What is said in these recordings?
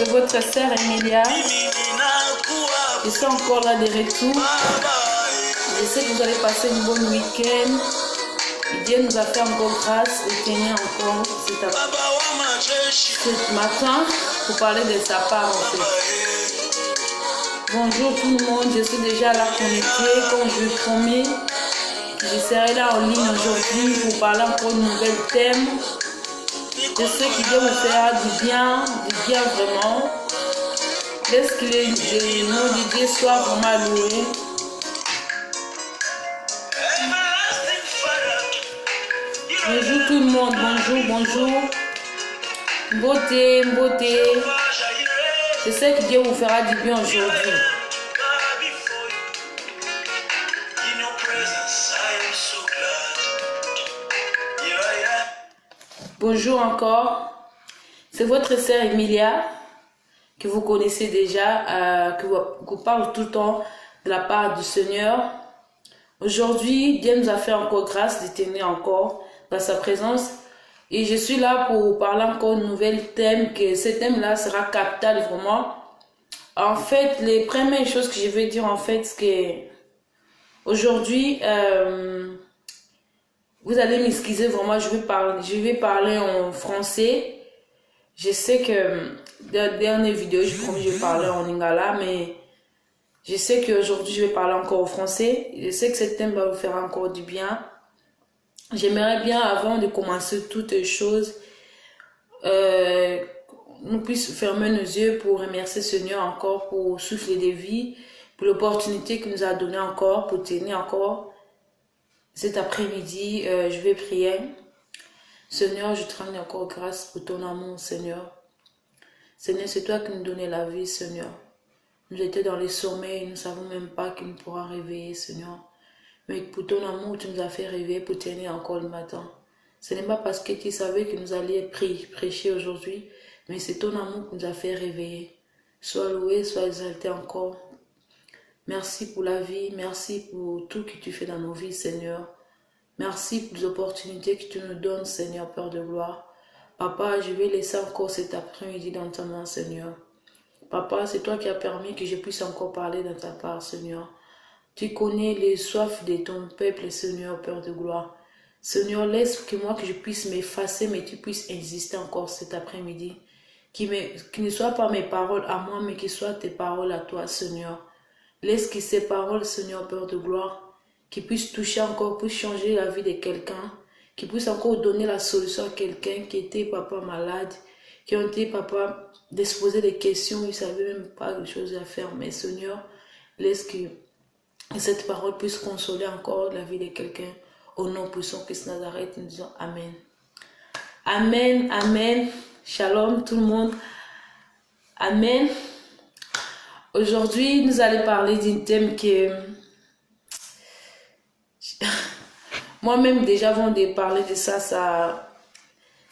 C'est votre sœur Emilia. Je suis encore là de retour. Je sais que vous allez passer une bonne week-end. Dieu nous a fait encore grâce et tenir encore ce matin pour parler de sa part en fait. Bonjour tout le monde, je suis déjà là connecté. Comme je vous promets, je serai là en ligne aujourd'hui pour parler encore de nouvel thème. Je sais qu'il Dieu vous fera du bien vraiment. Laisse que le nom de Dieu soit vraiment loué. Bonjour tout le monde, bonjour. Beauté. Je sais que Dieu vous fera du bien aujourd'hui. Bonjour encore. C'est votre sœur Emilia, que vous connaissez déjà, que vous parle tout le temps de la part du Seigneur. Aujourd'hui, Dieu nous a fait encore grâce de tenir encore dans sa présence. Et je suis là pour parler encore de nouvel thème, que ce thème-là sera capital vraiment. En fait, les premières choses que je vais dire, en fait, c'est que aujourd'hui, vous allez m'excuser vraiment, je vais parler en français. Je sais que dans la dernière vidéo, je vais parler en lingala, mais je sais qu'aujourd'hui, je vais parler encore en français. Je sais que ce thème va vous faire encore du bien. J'aimerais bien, avant de commencer toutes les choses, nous puissions fermer nos yeux pour remercier le Seigneur encore pour souffler de vie, pour l'opportunité qu'il nous a donné encore, pour tenir encore cet après-midi. Je vais prier. Seigneur, je te rends encore grâce pour ton amour, Seigneur. Seigneur, c'est toi qui nous donnais la vie, Seigneur. Nous étions dans les sommeils, nous ne savons même pas qu'il nous pourra réveiller, Seigneur. Mais pour ton amour, tu nous as fait rêver pour tenir encore le matin. Ce n'est pas parce que tu savais que nous allions prêcher aujourd'hui, mais c'est ton amour qui nous a fait réveiller. Sois loué, sois exalté encore. Merci pour la vie, merci pour tout que tu fais dans nos vies, Seigneur. Merci pour les opportunités que tu nous donnes, Seigneur, Père de gloire. Papa, je vais laisser encore cet après-midi dans ta main, Seigneur. Papa, c'est toi qui as permis que je puisse encore parler dans ta part, Seigneur. Tu connais les soifs de ton peuple, Seigneur, Père de gloire. Seigneur, laisse que moi, que je puisse m'effacer, mais tu puisses exister encore cet après-midi. Qui ne soient pas mes paroles à moi, mais qui soient tes paroles à toi, Seigneur. Laisse que ces paroles, Seigneur, Père de gloire, qui puissent toucher encore, puissent changer la vie de quelqu'un, qui puissent encore donner la solution à quelqu'un qui était, papa, malade, qui ont été, papa, d'exposer des questions, ils ne savaient même pas les choses à faire. Mais Seigneur, laisse que cette parole puisse consoler encore la vie de quelqu'un. Au nom puissant de Christ Nazareth, nous disons Amen. Amen, Amen. Shalom tout le monde. Amen. Aujourd'hui, nous allons parler d'un thème que moi-même déjà avant de parler de ça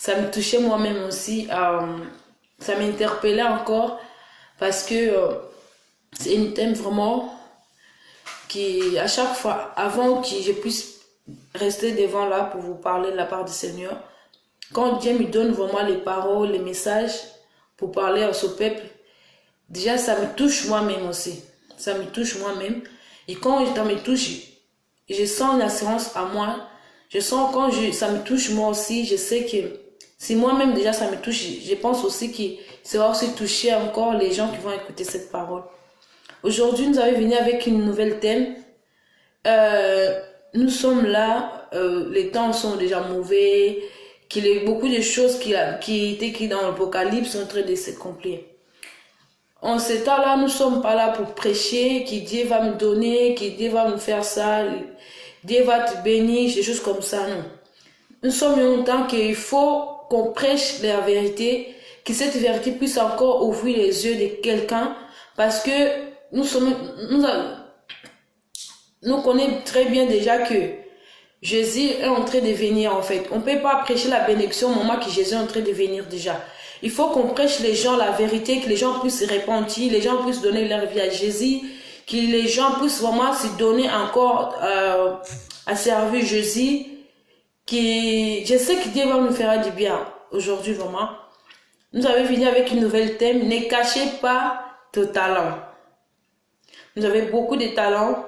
me touchait moi-même aussi. Ça m'interpellait encore parce que c'est un thème vraiment qui, à chaque fois, avant que je puisse rester devant là pour vous parler de la part du Seigneur, quand Dieu me donne vraiment les paroles, les messages pour parler à ce peuple, déjà ça me touche moi-même aussi. Ça me touche moi-même. Et quand ça me touche, je sens une assurance à moi. Je sens quand ça me touche moi aussi, je sais que si moi-même déjà ça me touche, je pense aussi que ça va aussi toucher encore les gens qui vont écouter cette parole. Aujourd'hui, nous allons venir avec une nouvelle thème. Nous sommes là, les temps sont déjà mauvais, beaucoup de choses qui étaient écrites dans l'Apocalypse sont en train de s'accomplir. En ce temps-là, nous ne sommes pas là pour prêcher, que Dieu va me donner, que Dieu va me faire ça, Dieu va te bénir, des choses comme ça, non. Nous sommes en temps qu'il faut qu'on prêche la vérité, que cette vérité puisse encore ouvrir les yeux de quelqu'un, parce que nous connaissons très bien déjà que Jésus est en train de venir en fait. On ne peut pas prêcher la bénédiction au moment que Jésus est en train de venir déjà. Il faut qu'on prêche les gens la vérité, que les gens puissent se repentir, les gens puissent donner leur vie à Jésus, que les gens puissent vraiment se donner encore à servir Jésus. Je sais que Dieu va nous faire du bien aujourd'hui vraiment. Nous avons fini avec une nouvelle thème. Ne cachez pas de talent. Nous avons beaucoup de talents.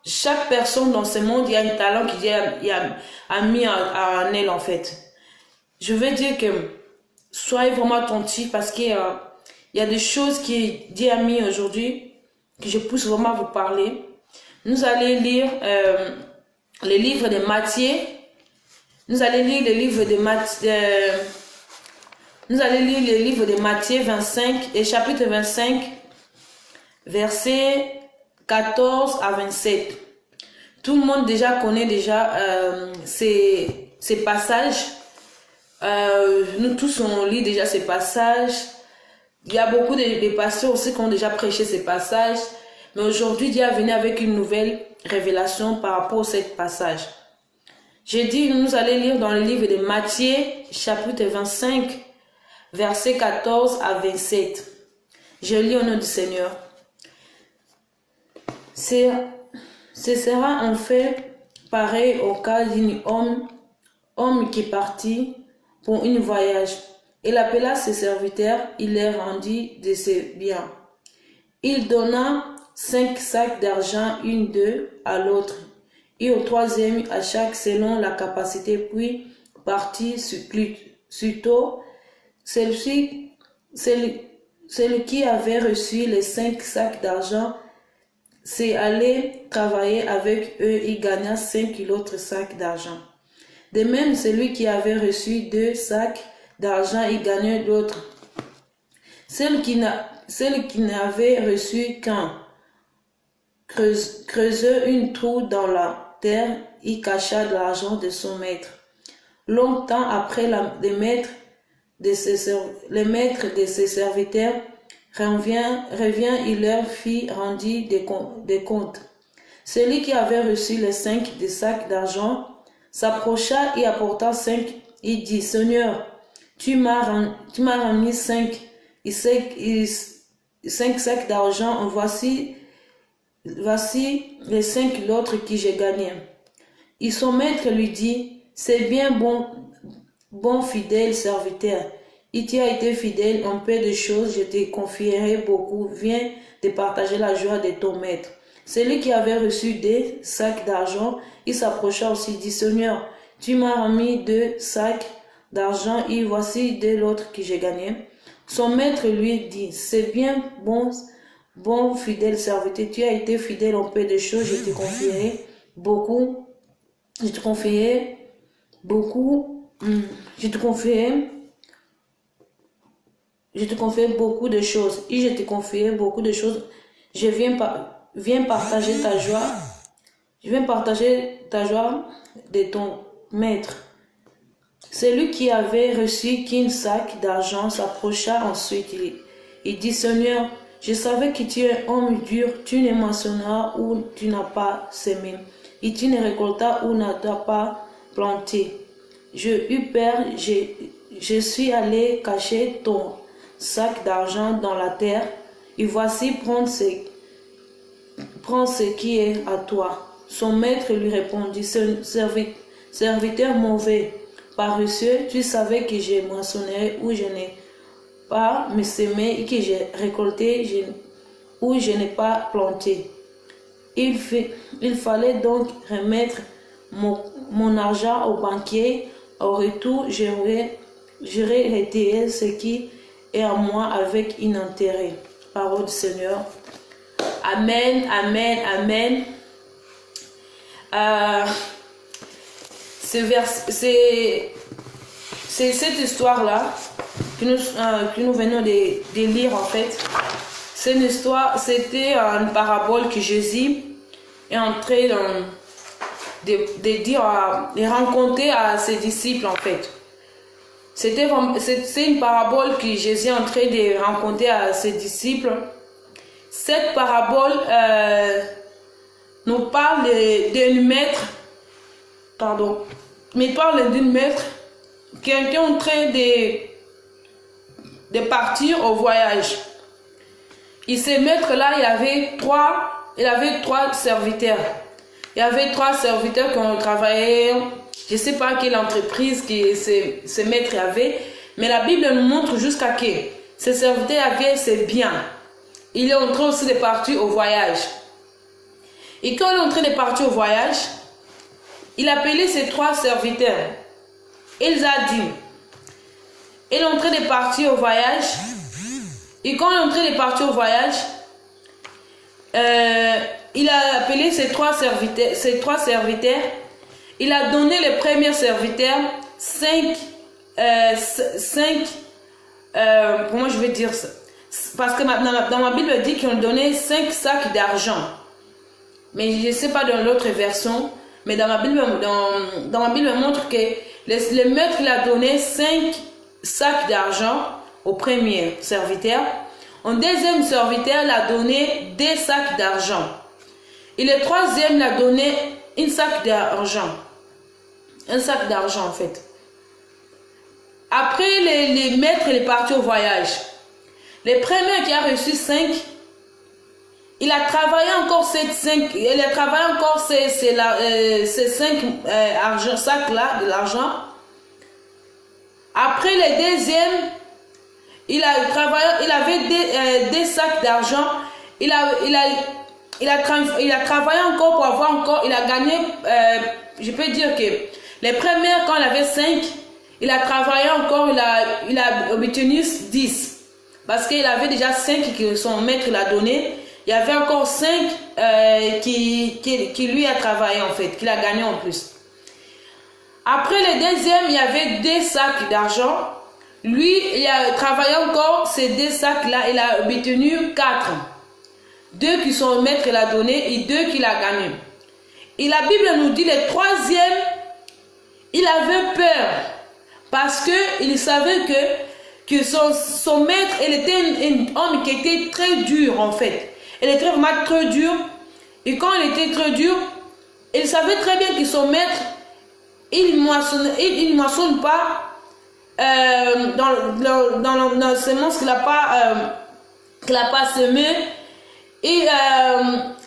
Chaque personne dans ce monde, il y a un talent qui a mis en elle en fait. Je veux dire que soyez vraiment attentifs parce qu'il y a des choses qui Dieu a mis aujourd'hui que je pousse vraiment à vous parler. Nous allons lire les livres de Matthieu. Nous allons lire les livres de Matthieu. Nous allons lire les livres de Matthieu 25 et chapitre 25, versets 14 à 27. Tout le monde connaît ces passages. Nous tous on lit déjà ces passages. Il y a beaucoup de pasteurs aussi qui ont déjà prêché ces passages. Mais aujourd'hui, Dieu est venu avec une nouvelle révélation par rapport à ce passage. J'ai dit, nous allons lire dans le livre de Matthieu, chapitre 25, versets 14 à 27. Je lis au nom du Seigneur. Ce sera en fait pareil au cas d'un homme qui partit pour un voyage. Il appela ses serviteurs, il leur rendit de ses biens. Il donna 5 sacs d'argent, une d'eux à l'autre, et au troisième à chaque selon la capacité, puis partit sitôt. Celui qui avait reçu les 5 sacs d'argent s'est allé travailler avec eux et gagna 5 autres sacs d'argent. De même, celui qui avait reçu 2 sacs d'argent et gagné d'autres. Celui qui n'avait reçu qu'un creusait un trou dans la terre et cacha de l'argent de son maître. Longtemps après, le maître de ses serviteurs revient et leur fit rendu des comptes. Celui qui avait reçu les 5 des sacs d'argent s'approcha et apporta 5 et dit, Seigneur, tu m'as remis 5 sacs d'argent, voici les 5 autres que j'ai gagnés. Et son maître lui dit, c'est bien bon fidèle serviteur. Et tu as été fidèle en peu de choses, je te confierai beaucoup. Viens de partager la joie de ton maître. Celui qui avait reçu 2 sacs d'argent, il s'approcha aussi, dit, Seigneur, tu m'as remis 2 sacs d'argent et voici 2 autres que j'ai gagnés. Son maître lui dit, c'est bien bon fidèle serviteur, tu as été fidèle en peu de choses, je te confierai beaucoup. Je te confierai beaucoup de choses. Et je te confierai beaucoup de choses. Viens partager ta joie. Je viens partager ta joie de ton maître. Celui qui avait reçu qu'un sac d'argent s'approcha ensuite. Il dit, Seigneur, je savais que tu es un homme dur, tu ne moissonneras où tu n'as pas semé, et tu ne récoltas où tu n'as pas planté. J'ai eu peur, je suis allé cacher ton sac d'argent dans la terre, et voici, prends ce qui est à toi. Son maître lui répondit, serviteur mauvais, paresseux, tu savais que j'ai moissonné où je n'ai pas me semé et que j'ai récolté où je n'ai pas planté. Il fallait donc remettre mon argent au banquier. Au retour, j'aurais retiré ce qui est à moi avec un intérêt. Parole du Seigneur. Amen, amen, amen. C'est cette histoire-là que nous venons de lire en fait. C'est une histoire, c'était une parabole que Jésus est en train de raconter à ses disciples en fait. C'est une parabole que Jésus est en train de raconter à ses disciples. Cette parabole nous parle d'un maître, quelqu'un est en train de partir au voyage. Et ce maître-là, il avait trois serviteurs. Il y avait 3 serviteurs qui ont travaillé, je ne sais pas quelle entreprise que ce maître avait, mais la Bible nous montre jusqu'à que ces serviteurs avaient ses biens. Il est en train aussi de partir au voyage. Et quand il est en train de partir au voyage, il a appelé ses 3 serviteurs. Il a dit, il est en train de partir au voyage. Et quand il est en train de partir au voyage, il a appelé ses 3 serviteurs. Il a donné les premiers serviteurs 5, comment je vais dire ça? Parce que dans ma Bible, il dit qu'ils ont donné 5 sacs d'argent. Mais je ne sais pas dans l'autre version. Mais dans ma Bible, il montre que le maître il a donné 5 sacs d'argent au premier serviteur. Au deuxième serviteur, il a donné 2 sacs d'argent. Et le troisième, il a donné un sac d'argent. Un sac d'argent, en fait. Après, les maîtres, il est parti au voyage. Le premier qui a reçu 5, il a travaillé encore ces 5, il a travaillé encore ces 5 sacs-là de l'argent. Après le deuxième, il a travaillé, il avait des sacs d'argent. Il a travaillé encore pour avoir encore, il a gagné, je peux dire que les premières, quand il avait 5, il a travaillé encore, il a obtenu 10. Parce qu'il avait déjà 5 que son maître l'a donné. Il y avait encore 5 qui lui a travaillé en fait, qu'il a gagné en plus. Après le deuxième, il y avait 2 sacs d'argent. Lui, il a travaillé encore ces 2 sacs-là. Il a obtenu 4. 2 qui son maître l'a donné et 2 qu'il a gagné. Et la Bible nous dit le troisième, il avait peur. Parce qu'il savait que son maître, il était un homme qui était très dur en fait. Il était vraiment très dur. Et quand il était très dur, il savait très bien que son maître, il ne moissonne pas dans la semence qu'il n'a pas semé. Et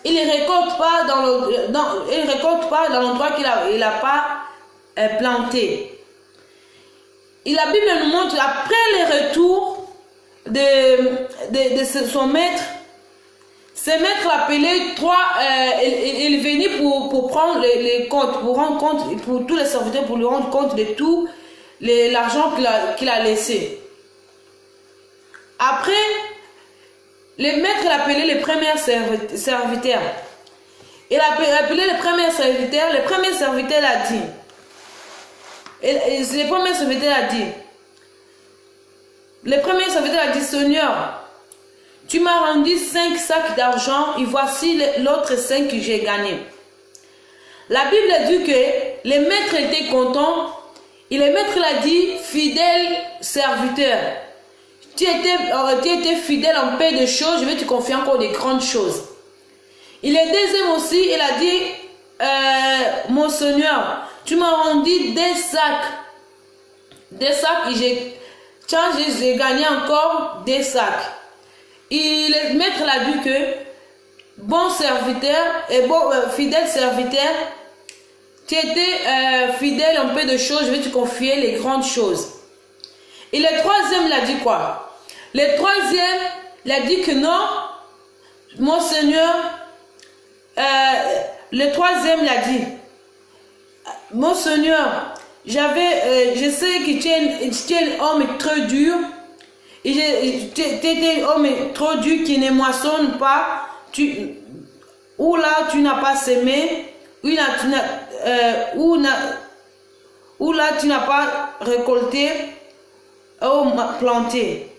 il ne récolte pas dans l'endroit qu'il n'a pas planté. Et la Bible nous montre, après le retour de son maître, ce maître l'appelait il est venu pour prendre les comptes, pour rendre compte, pour tous les serviteurs, pour lui rendre compte de tout l'argent qu'il a laissé. Après, le maître l'appelait les premiers serviteurs. Il a appelé les premiers serviteurs. Le premier serviteur a dit, le premier serviteur a dit, Seigneur, tu m'as rendu 5 sacs d'argent et voici l'autre 5 que j'ai gagné. La Bible dit que le maître était content et le maître l'a dit, fidèle serviteur, tu étais fidèle en peu de choses, je vais te confier encore de grandes choses. Et le deuxième aussi, il a dit, mon Seigneur, tu m'as rendu 2 sacs. 2 sacs et j'ai gagné encore 2 sacs. Et le maître l'a dit que, bon serviteur et fidèle serviteur, tu étais fidèle en peu de choses, je vais te confier les grandes choses. Et le troisième l'a dit quoi? Le troisième l'a dit que non, mon Seigneur, le troisième l'a dit, mon Seigneur, je sais que tu es un homme très dur, et tu es un homme trop dur qui ne moissonne pas, ou là tu n'as pas semé, ou là tu n'as pas récolté, ou planté.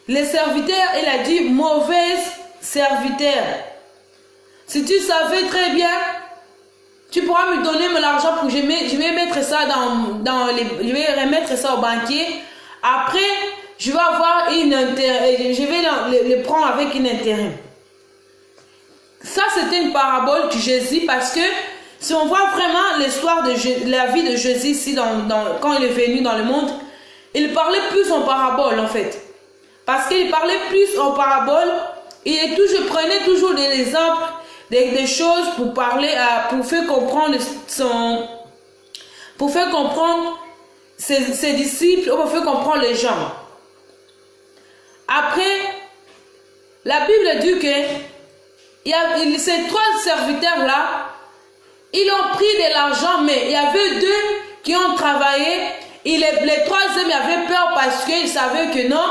Le serviteur, il a dit, mauvais serviteur. Si tu savais très bien, tu pourras me donner l'argent pour je vais mettre ça je vais remettre ça au banquier. Après, je vais avoir je vais le prendre avec un intérêt. Ça, c'était une parabole de Jésus parce que si on voit vraiment l'histoire de la vie de Jésus ici, quand il est venu dans le monde, il parlait plus en parabole en fait. Parce qu'il parlait plus en parabole, il prenait toujours des exemples des choses pour parler, pour faire comprendre ses disciples, ou pour faire comprendre les gens. Après, la Bible dit que ces 3 serviteurs-là, ils ont pris de l'argent, mais il y avait 2 qui ont travaillé. Et les 3e avaient peur parce qu'ils savaient que non,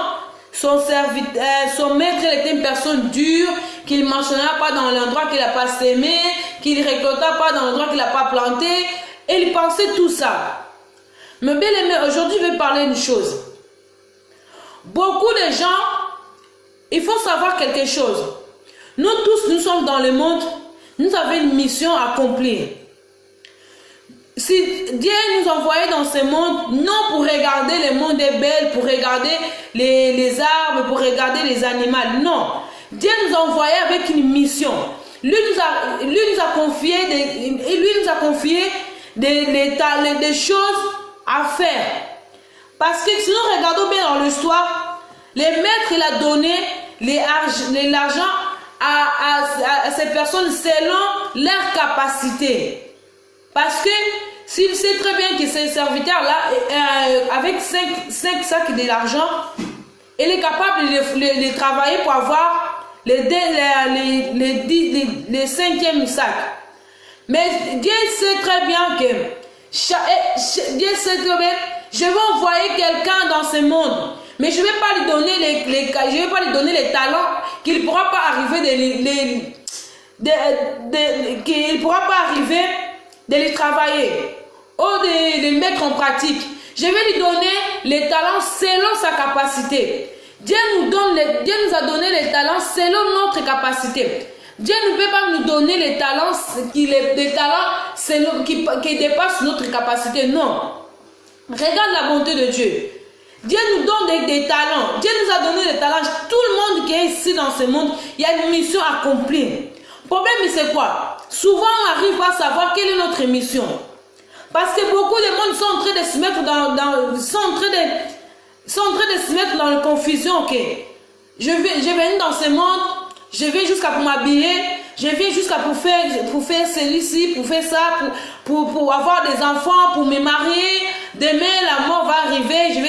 son maître était une personne dure, qu'il ne mentionnera pas dans l'endroit qu'il n'a pas sémé, qu'il ne récolta pas dans l'endroit qu'il n'a pas planté. Et ils pensaient tout ça. Mais bien aimé, aujourd'hui je vais parler d'une chose. Beaucoup de gens, il faut savoir quelque chose. Nous tous, nous sommes dans le monde, nous avons une mission à accomplir. Si Dieu nous envoyait dans ce monde, non pour regarder le monde est belle, pour regarder les arbres, pour regarder les animaux, non. Dieu nous a envoyé avec une mission. Lui nous a confié des choses à faire. Parce que si nous regardons bien dans l'histoire, les maîtres, il a donné l'argent à ces personnes selon leur capacité. Parce que s'il sait très bien que ces serviteurs-là, avec 5 sacs de l'argent, il est capable de travailler pour avoir les 5e sac. Mais Dieu sait très bien que Dieu sait très bien, je vais envoyer quelqu'un dans ce monde, mais je ne vais pas lui donner les talents qu'il ne pourra pas arriver qu'il pourra pas arriver de les travailler ou de les mettre en pratique. Je vais lui donner les talents selon sa capacité. Dieu nous a donné les talents selon notre capacité. Dieu ne peut pas nous donner les talents qui dépassent notre capacité. Non. Regarde la bonté de Dieu. Dieu nous donne des talents. Dieu nous a donné des talents. Tout le monde qui est ici dans ce monde, il y a une mission à accomplir. Le problème, c'est quoi? Souvent, on n'arrive pas à savoir quelle est notre mission. Parce que beaucoup de monde sont en train de se mettre dans la confusion. Okay. Je viens dans ce monde, je viens jusqu'à pour m'habiller, je viens jusqu'à pour faire celui-ci, pour faire ça, pour avoir des enfants, pour me marier. Demain, la mort va arriver, je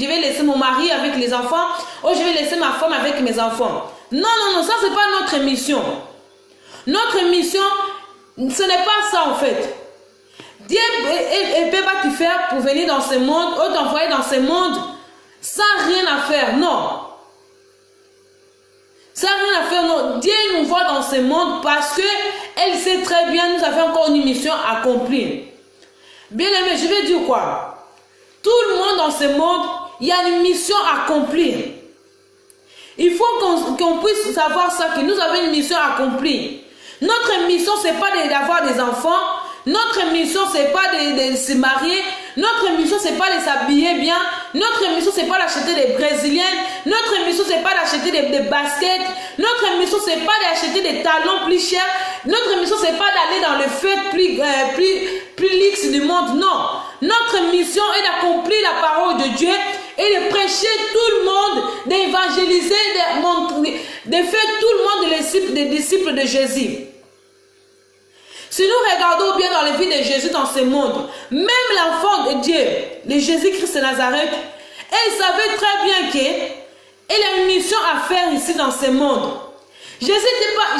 vais laisser mon mari avec les enfants, ou je vais laisser ma femme avec mes enfants. Non, ça c'est pas notre mission. Notre mission, ce n'est pas ça en fait. Dieu ne peut pas te faire pour venir dans ce monde, ou t'envoyer dans ce monde, sans rien à faire, non. Sans rien à faire, non. Dieu nous voit dans ce monde parce qu'elle sait très bien, nous avons encore une mission à accomplir. Bien aimé, je vais dire quoi? Tout le monde dans ce monde, il y a une mission à accomplir. Il faut qu'on puisse savoir ça, que nous avons une mission à accomplir. Notre mission, ce n'est pas d'avoir des enfants. Notre mission, ce n'est pas de se marier. Notre mission, ce n'est pas de s'habiller bien. Notre mission, ce n'est pas d'acheter des brésiliennes. Notre mission, ce n'est pas d'acheter des baskets. Notre mission, ce n'est pas d'acheter des talons plus chers. Notre mission, ce n'est pas d'aller dans les fêtes plus luxe du monde. Non. Notre mission est d'accomplir la parole de Dieu et de prêcher tout le monde, d'évangéliser, de faire tout le monde des disciples de Jésus. Si nous regardons bien dans la vie de Jésus dans ce monde, même l'enfant de Dieu, le Jésus-Christ de Nazareth, elle savait très bien qu'elle a une mission à faire ici dans ce monde. Jésus n'était pas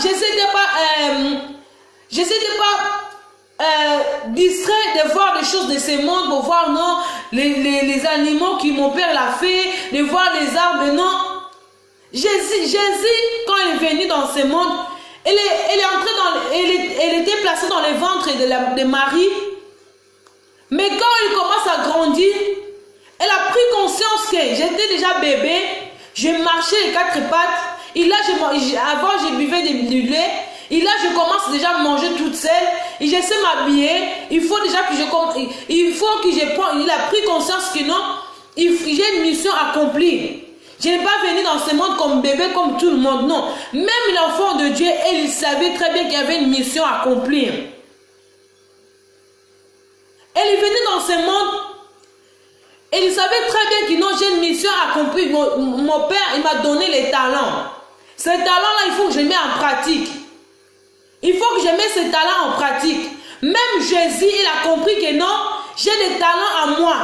distrait de voir les choses de ce monde, pour voir non, les animaux que mon père l'a fait, de voir les arbres, non. Jésus, quand il est venu dans ce monde, elle était placée dans le ventre de Marie. Mais quand il commence à grandir, elle a pris conscience que j'étais déjà bébé, je marchais les 4 pattes, et là, avant je buvais du lait, et là je commence déjà à manger toute seule, et je sais m'habiller, il faut déjà que il a pris conscience que non, j'ai une mission à accomplir. Je n'ai pas venu dans ce monde comme bébé, comme tout le monde, non. Même l'enfant de Dieu, il savait très bien qu'il y avait une mission à accomplir. Elle est venue dans ce monde, et il savait très bien que non, j'ai une mission à accomplir. Mon père, il m'a donné les talents. Ces talents-là, il faut que je les mette en pratique. Il faut met ses talents en pratique. Même Jésus, il a compris que non, j'ai des talents à moi.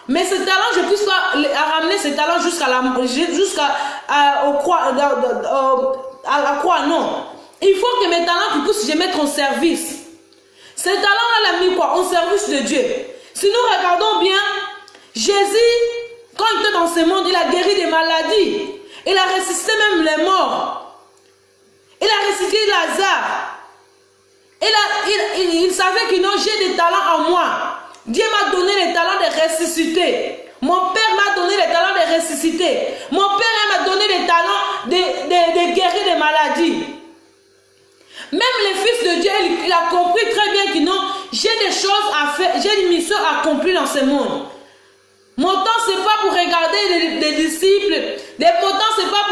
Mais ces talents, je ne puisse pas ramener ces talents jusqu'à la croix, non. Il faut que mes talents, qu'ils puissent les mettre en service. Ces talents-là, il a mis quoi? En service de Dieu. Si nous regardons bien, Jésus, quand il était dans ce monde, il a guéri des maladies. Il a ressuscité même les morts. Il a ressuscité Lazare. Il savait que non, j'ai des talents en moi. Dieu m'a donné les talents de ressusciter. Mon père m'a donné les talents de ressusciter. Mon père m'a donné les talents de guérir des maladies. Même le Fils de Dieu, il a compris très bien que non, j'ai des choses à faire, j'ai une mission à accomplir dans ce monde. Mon temps, ce n'est pas pour regarder les disciples. Mon temps, ce n'est pas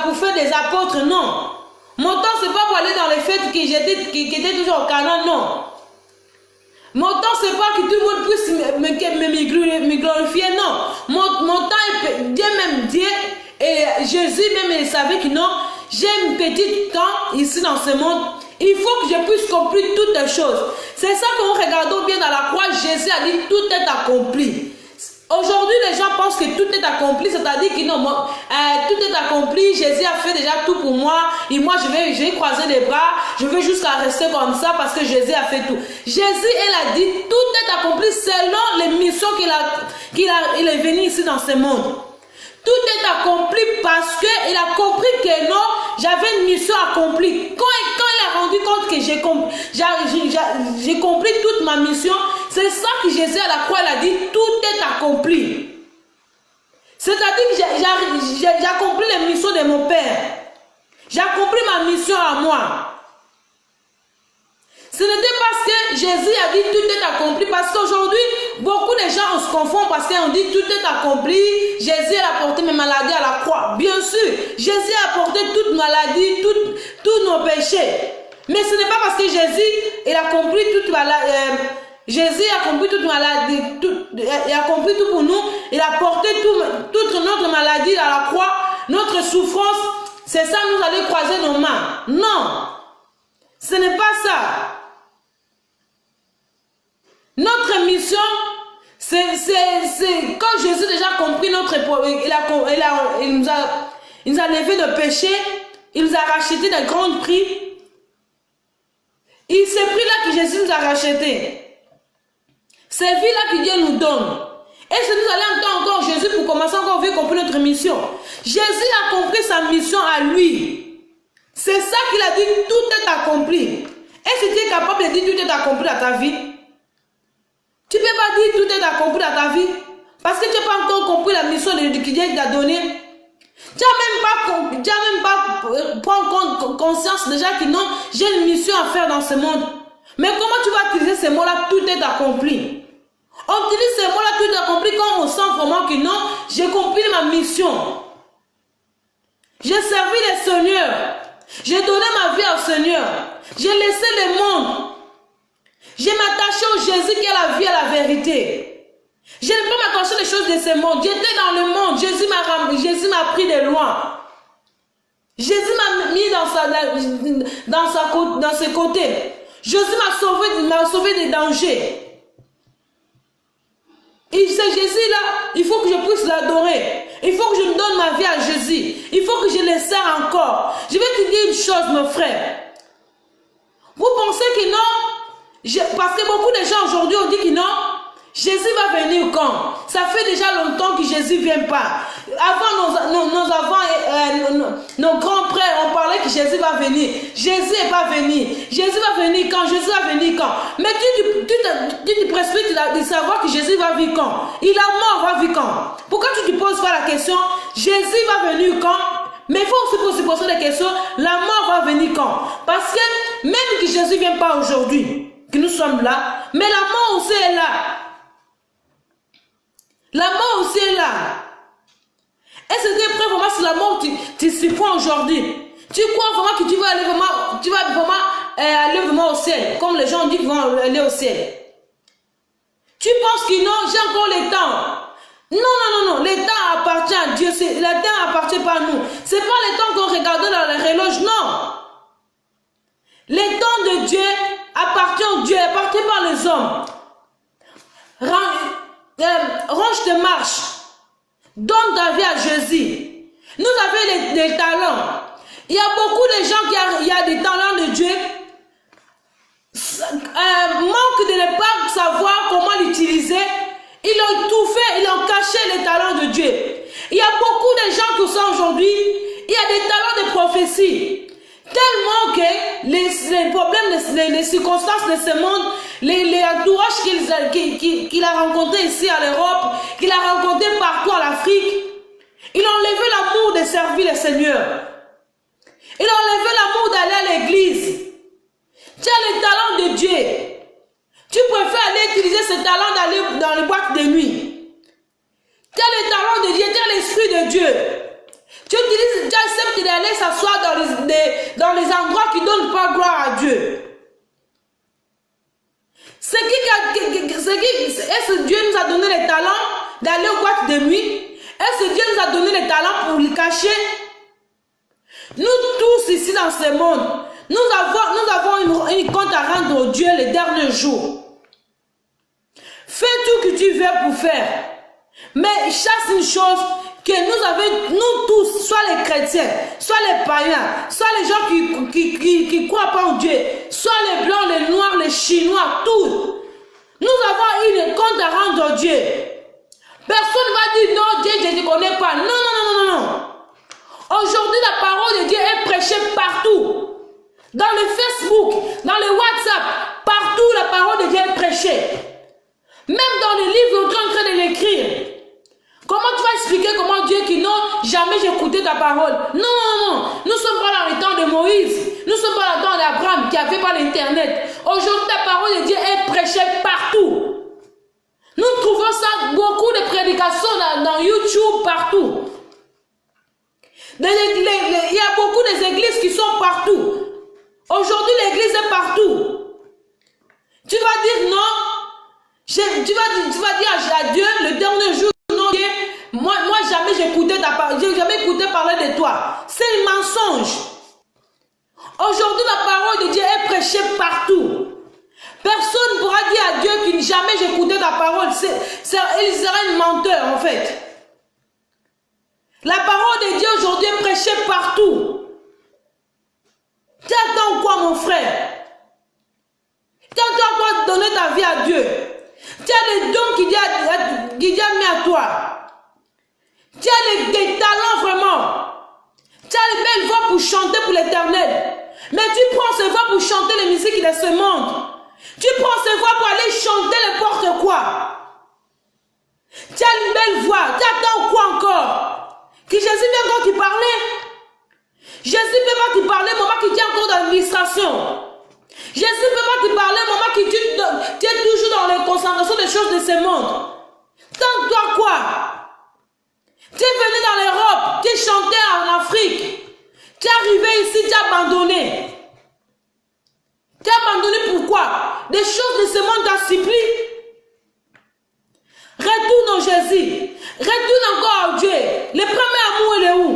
pour faire des apôtres, non. Mon temps, ce n'est pas pour aller dans les fêtes qui étaient toujours au Canaan, non. Mon temps, ce n'est pas que tout le monde puisse me glorifier, non. Mon temps, Dieu même, Dieu, et Jésus même, il savait que non, j'ai une petite temps ici dans ce monde. Il faut que je puisse accomplir toutes les choses. C'est ça que nous regardons bien dans la croix. Jésus a dit, tout est accompli. Aujourd'hui, les gens pensent que tout est accompli, c'est-à-dire que non, tout est accompli, Jésus a fait déjà tout pour moi, et moi je vais croiser les bras, je vais jusqu'à rester comme ça parce que Jésus a fait tout. Jésus, il a dit, tout est accompli selon les missions il est venu ici dans ce monde. Tout est accompli parce qu'il a compris que non, j'avais une mission accomplie. Quand il a rendu compte que j'ai compris toute ma mission, c'est ça que Jésus à la croix, il a dit, tout est accompli. C'est-à-dire que j'ai accompli les missions de mon Père. J'ai accompli ma mission à moi. Ce n'était parce que Jésus a dit tout est accompli, parce qu'aujourd'hui, beaucoup de gens on se confondent parce qu'on dit tout est accompli, Jésus a porté mes maladies à la croix. Bien sûr, Jésus a porté toute maladie, tous nos péchés. Mais ce n'est pas parce que Jésus il a compris toute maladie, Jésus a compris toute maladie, il a compris tout pour nous, il a porté toute notre maladie à la croix, notre souffrance, c'est ça nous allons croiser nos mains. Non, ce n'est pas ça. Notre mission, c'est quand Jésus a déjà compris notre il nous a levé de péché, il nous a racheté d'un grand prix. Et c'est prix-là que Jésus nous a racheté. C'est vie-là que Dieu nous donne. Et si nous allons entendre encore Jésus pour commencer encore à comprendre notre mission. Jésus a compris sa mission à lui. C'est ça qu'il a dit, tout est accompli. Et si tu es capable de dire tout est accompli dans ta vie, tu ne peux pas dire tout est accompli dans ta vie. Parce que tu n'as pas encore compris la mission que Dieu t'a donnée. Tu n'as même pas prendre conscience déjà que non, j'ai une mission à faire dans ce monde. Mais comment tu vas utiliser ces mots-là, tout est accompli? On utilise ces mots-là, tout est accompli quand on sent vraiment que non, j'ai compris ma mission. J'ai servi le Seigneur. J'ai donné ma vie au Seigneur. J'ai laissé le monde. J'ai m'attaché au Jésus qui est la vie et la vérité. Je ne peux pas m'attacher aux choses de ce monde. J'étais dans le monde. Jésus m'a pris de loin. Jésus m'a mis dans ses côtés. Jésus m'a sauvé des dangers. Et c'est Jésus là, il faut que je puisse l'adorer. Il faut que je me donne ma vie à Jésus. Il faut que je le sers encore. Je vais te dire une chose, mon frère. Vous pensez que non? Parce que beaucoup de gens aujourd'hui ont dit que non, Jésus va venir quand? Ça fait déjà longtemps que Jésus ne vient pas. Avant, nos grands-pères ont parlé que Jésus va venir. Jésus n'est pas venu. Jésus va venir quand? Jésus va venir quand? Mais tu te précipites de savoir que Jésus va venir quand? Il est mort, va venir quand? Pourquoi tu ne te poses pas la question? Jésus va venir quand? Mais il faut aussi se poser la question, la mort va venir quand? Parce que même que Jésus ne vient pas aujourd'hui, que nous sommes là, mais la mort aussi est là. La mort aussi est là. Est-ce que tu es prêt vraiment si la mort te surprend aujourd'hui? Tu crois vraiment que tu vas aller vraiment au ciel, comme les gens disent qu'ils vont aller au ciel? Tu penses que non, j'ai encore le temps? Non, le temps appartient à Dieu, le temps appartient pas à nous. C'est pas le temps qu'on regarde dans les horloges, non. Le temps de Dieu, porté par les hommes. Range de marche. Donne ta vie à Jésus. Nous avons des talents. Il y a beaucoup de gens qui ont des talents de Dieu. Manque de ne pas savoir comment l'utiliser. Ils ont tout fait, ils ont caché les talents de Dieu. Il y a beaucoup de gens qui sont aujourd'hui, il y a des talents de prophétie. Tellement que les problèmes, les circonstances de ce monde, les entourages qu'il a rencontrés ici à l'Europe, qu'il a rencontrés partout en Afrique, il a enlevé l'amour de servir le Seigneur. Il a enlevé l'amour d'aller à l'église. Tu as les talents de Dieu. Tu préfères aller utiliser ce talent d'aller dans les boîtes de nuit. Tu as les talents de Dieu, tu as l'esprit de Dieu. Tu acceptes d'aller s'asseoir dans les endroits qui ne donnent pas gloire à Dieu. Est-ce que Dieu nous a donné les talents d'aller aux boîtes de nuit? Est-ce que Dieu nous a donné les talents pour les cacher? Nous tous ici dans ce monde, nous avons une compte à rendre au Dieu les derniers jours. Fais tout que tu veux pour faire. Mais chasse une chose que nous tous, soit les chrétiens, soit les païens, soit les gens qui croient pas en Dieu, soit les blancs, les noirs, les chinois, tous. Nous avons une compte à rendre au Dieu. Personne ne va dire non, Dieu, je ne connais pas. Non, non, non, non, non. Aujourd'hui, la parole de Dieu est prêchée partout. Dans le Facebook, dans le WhatsApp, partout la parole de Dieu est prêchée. Même dans le livre, on est en train de l'écrire. Comment tu vas expliquer comment Dieu qui non, jamais j'ai écouté ta parole? Non, non, non. Nous sommes pas dans le temps de Moïse. Nous sommes pas dans le temps d'Abraham qui n'avait pas l'internet. Aujourd'hui, la parole de Dieu est prêchée partout. Nous trouvons ça, beaucoup de prédications dans YouTube, partout. Il y a beaucoup d'églises qui sont partout. Aujourd'hui, l'église est partout. Tu vas dire non. Tu vas dire à Dieu le dernier jour, non, Dieu, moi jamais j'ai écouté ta parole, j'ai jamais écouté parler de toi. C'est un mensonge. Aujourd'hui, la parole de Dieu est prêchée partout. Personne ne pourra dire à Dieu que jamais j'ai écouté ta parole. Il sera un menteur en fait. La parole de Dieu aujourd'hui est prêchée partout. Tu attends quoi, mon frère? Tu attends quoi donner ta vie à Dieu? Tu as les dons qu'il a mis à toi. Tu as des talents vraiment. Tu as les belles voix pour chanter pour l'Éternel. Mais tu prends ces voix pour chanter les musiques de ce monde. Tu prends ces voix pour aller chanter n'importe quoi. Tu as une belle voix. Tu attends quoi encore? Que Jésus vienne encore te parler. Jésus ne peut pas te parler, maman qui tient encore dans l'administration. Jésus ne peut pas te parler, maman qui tient toujours dans les concentrations des choses de ce monde. Tente-toi quoi? Tu es venu dans l'Europe, tu es chanté en Afrique. Tu es arrivé ici, tu as abandonné. Tu as abandonné pourquoi? Des choses de ce monde t'ont supplient. Retourne au Jésus. Retourne encore à Dieu. Le premier amour, il est où?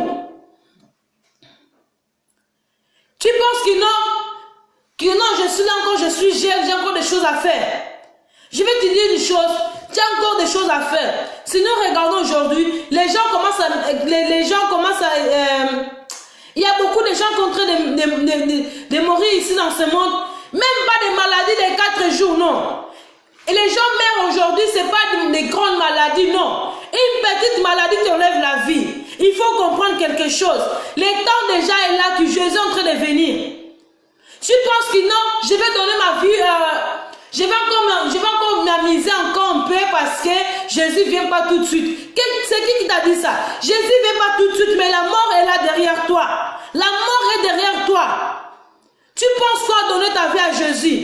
Tu penses que non, je suis là encore, je suis jeune, j'ai encore des choses à faire. Je vais te dire une chose, tu as encore des choses à faire. Si nous regardons aujourd'hui, les gens commencent à... il y a beaucoup de gens qui sont en train de mourir ici dans ce monde. Même pas des maladies de 4 jours, non. Et les gens meurent aujourd'hui, ce n'est pas des grandes maladies, non. Une petite maladie qui enlève la vie. Il faut comprendre quelque chose. Le temps déjà est là que Jésus est en train de venir. Tu penses que non, je vais donner ma vie, je vais encore m'amuser encore un peu parce que Jésus ne vient pas tout de suite. C'est qui t'a dit ça? Jésus ne vient pas tout de suite, mais la mort est là derrière toi. La mort est derrière toi. Tu penses quoi donner ta vie à Jésus?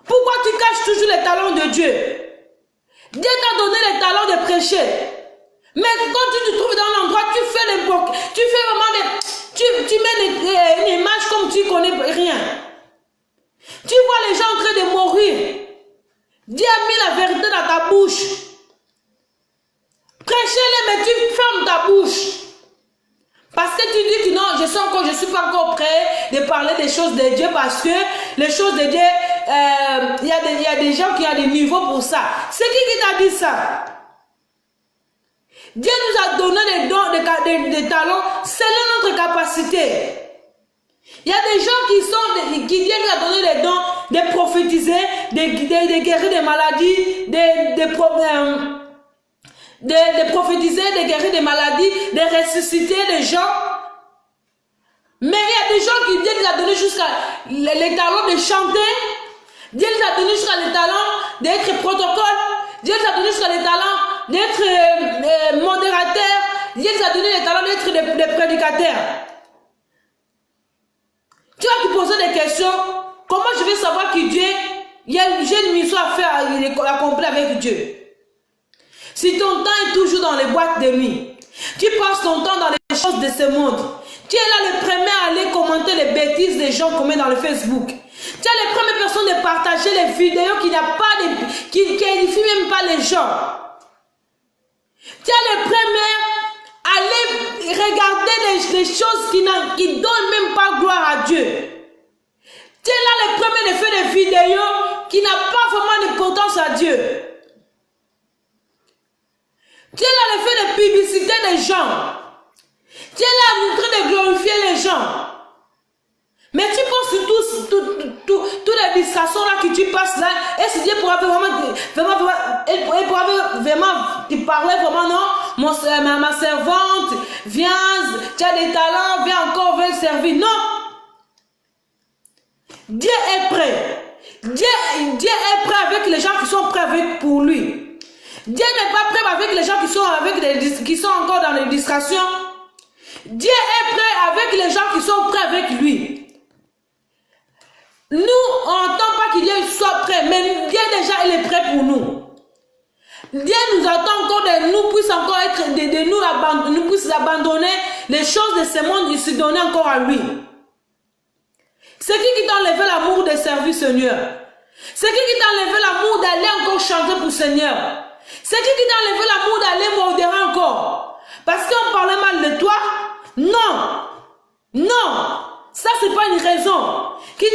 Pourquoi tu caches toujours les talents de Dieu? Dieu t'a donné les talents de prêcher. Mais quand tu te trouves dans l'endroit, tu fais n'importe, tu fais vraiment tu mets une image comme tu ne connais rien. Tu vois les gens en train de mourir. Dieu a mis la vérité dans ta bouche. Prêchez-les, mais tu fermes ta bouche. Parce que tu dis que non, je ne suis pas encore prêt de parler des choses de Dieu parce que les choses de Dieu, il y a des gens qui ont des niveaux pour ça. C'est qui t'a dit ça? Dieu nous a donné des dons, des talents selon notre capacité. Il y a des gens qui Dieu nous a donné des dons de prophétiser, de guérir des maladies, de prophétiser, de guérir des maladies, de ressusciter des gens. Mais il y a des gens qui Dieu nous a donné jusqu'à les talents de chanter. Dieu nous a donné jusqu'à les talents d'être protocole. Dieu nous a donné jusqu'à les talents d'être modérateur. Dieu nous a donné les talents d'être des prédicateurs. Tu vas te poser des questions. Comment je vais savoir que Dieu, j'ai une mission à faire, accomplir avec Dieu? Si ton temps est toujours dans les boîtes de nuit, tu passes ton temps dans les choses de ce monde, tu es là le premier à aller commenter les bêtises des gens qu'on met dans le Facebook. Tu es les premières personnes de partager les vidéos qui édifient même pas les gens. Tu es les premières à aller regarder les choses qui ne donnent même pas gloire à Dieu. Tu es là les premiers de faire des vidéos qui n'ont pas vraiment d'importance à Dieu. Tu es là le fait de publicité des gens. Tu es là en train de glorifier les gens. Mais tu penses sur toutes les distractions là que tu passes là, et si Dieu pourra vraiment te parler vraiment, non, ma servante, viens, tu as des talents, viens encore, viens servir. Non. Dieu est prêt. Dieu est prêt avec les gens qui sont prêts pour lui. Dieu n'est pas prêt avec les gens qui sont encore dans les distractions. Dieu est prêt avec les gens qui sont prêts avec lui. Nous, on n'entend pas qu'il soit prêt, mais Dieu déjà il est prêt pour nous. Dieu nous attend encore de nous puisse encore être nous puisse abandonner les choses de ce monde et se donner encore à lui. C'est qui t'a enlevé l'amour de servir Seigneur? C'est qui t'a enlevé l'amour d'aller encore chanter pour Seigneur? C'est qui t'a enlevé l'amour d'aller modérer encore? Parce qu'on parlait mal de toi? Non. Non. Ça, c'est pas une raison. Si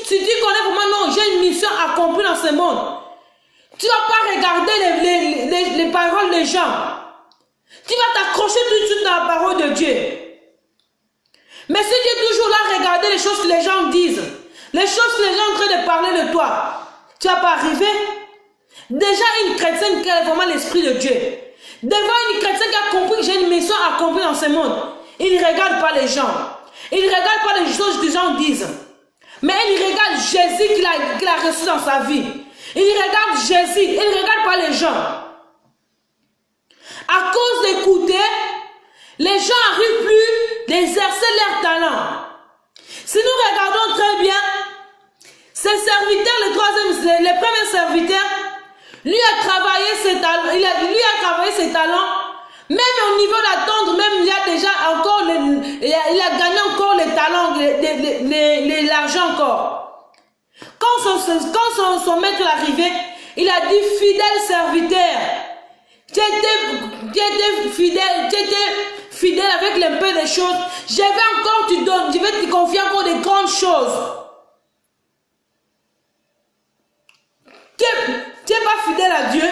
tu connais vraiment, non, j'ai une mission accomplie dans ce monde. Tu ne vas pas regarder les paroles des gens. Tu vas t'accrocher tout de suite dans la parole de Dieu. Mais si tu es toujours là à regarder les choses que les gens disent, les choses que les gens sont en train de parler de toi, tu ne vas pas arriver. Déjà, une chrétienne qui a vraiment l'esprit de Dieu. Devant une chrétienne qui a compris que j'ai une mission accomplie dans ce monde, il ne regarde pas les gens. Il ne regarde pas les choses que les gens disent. Mais il regarde Jésus qu'il a reçu dans sa vie. Il regarde Jésus. Il ne regarde pas les gens. À cause d'écouter, les gens n'arrivent plus d'exercer leur talent. Si nous regardons très bien, ce serviteur, le premier serviteur, lui a travaillé ses talents. Lui a travaillé ses talents. Même au niveau d'attendre, même il y a déjà encore, il a gagné encore les talents, l'argent encore. Quand son maître est arrivé, il a dit fidèle serviteur. Tu étais fidèle avec le peu de choses. Je vais encore te donner, je vais te confier encore de grandes choses. Tu n'es pas fidèle à Dieu.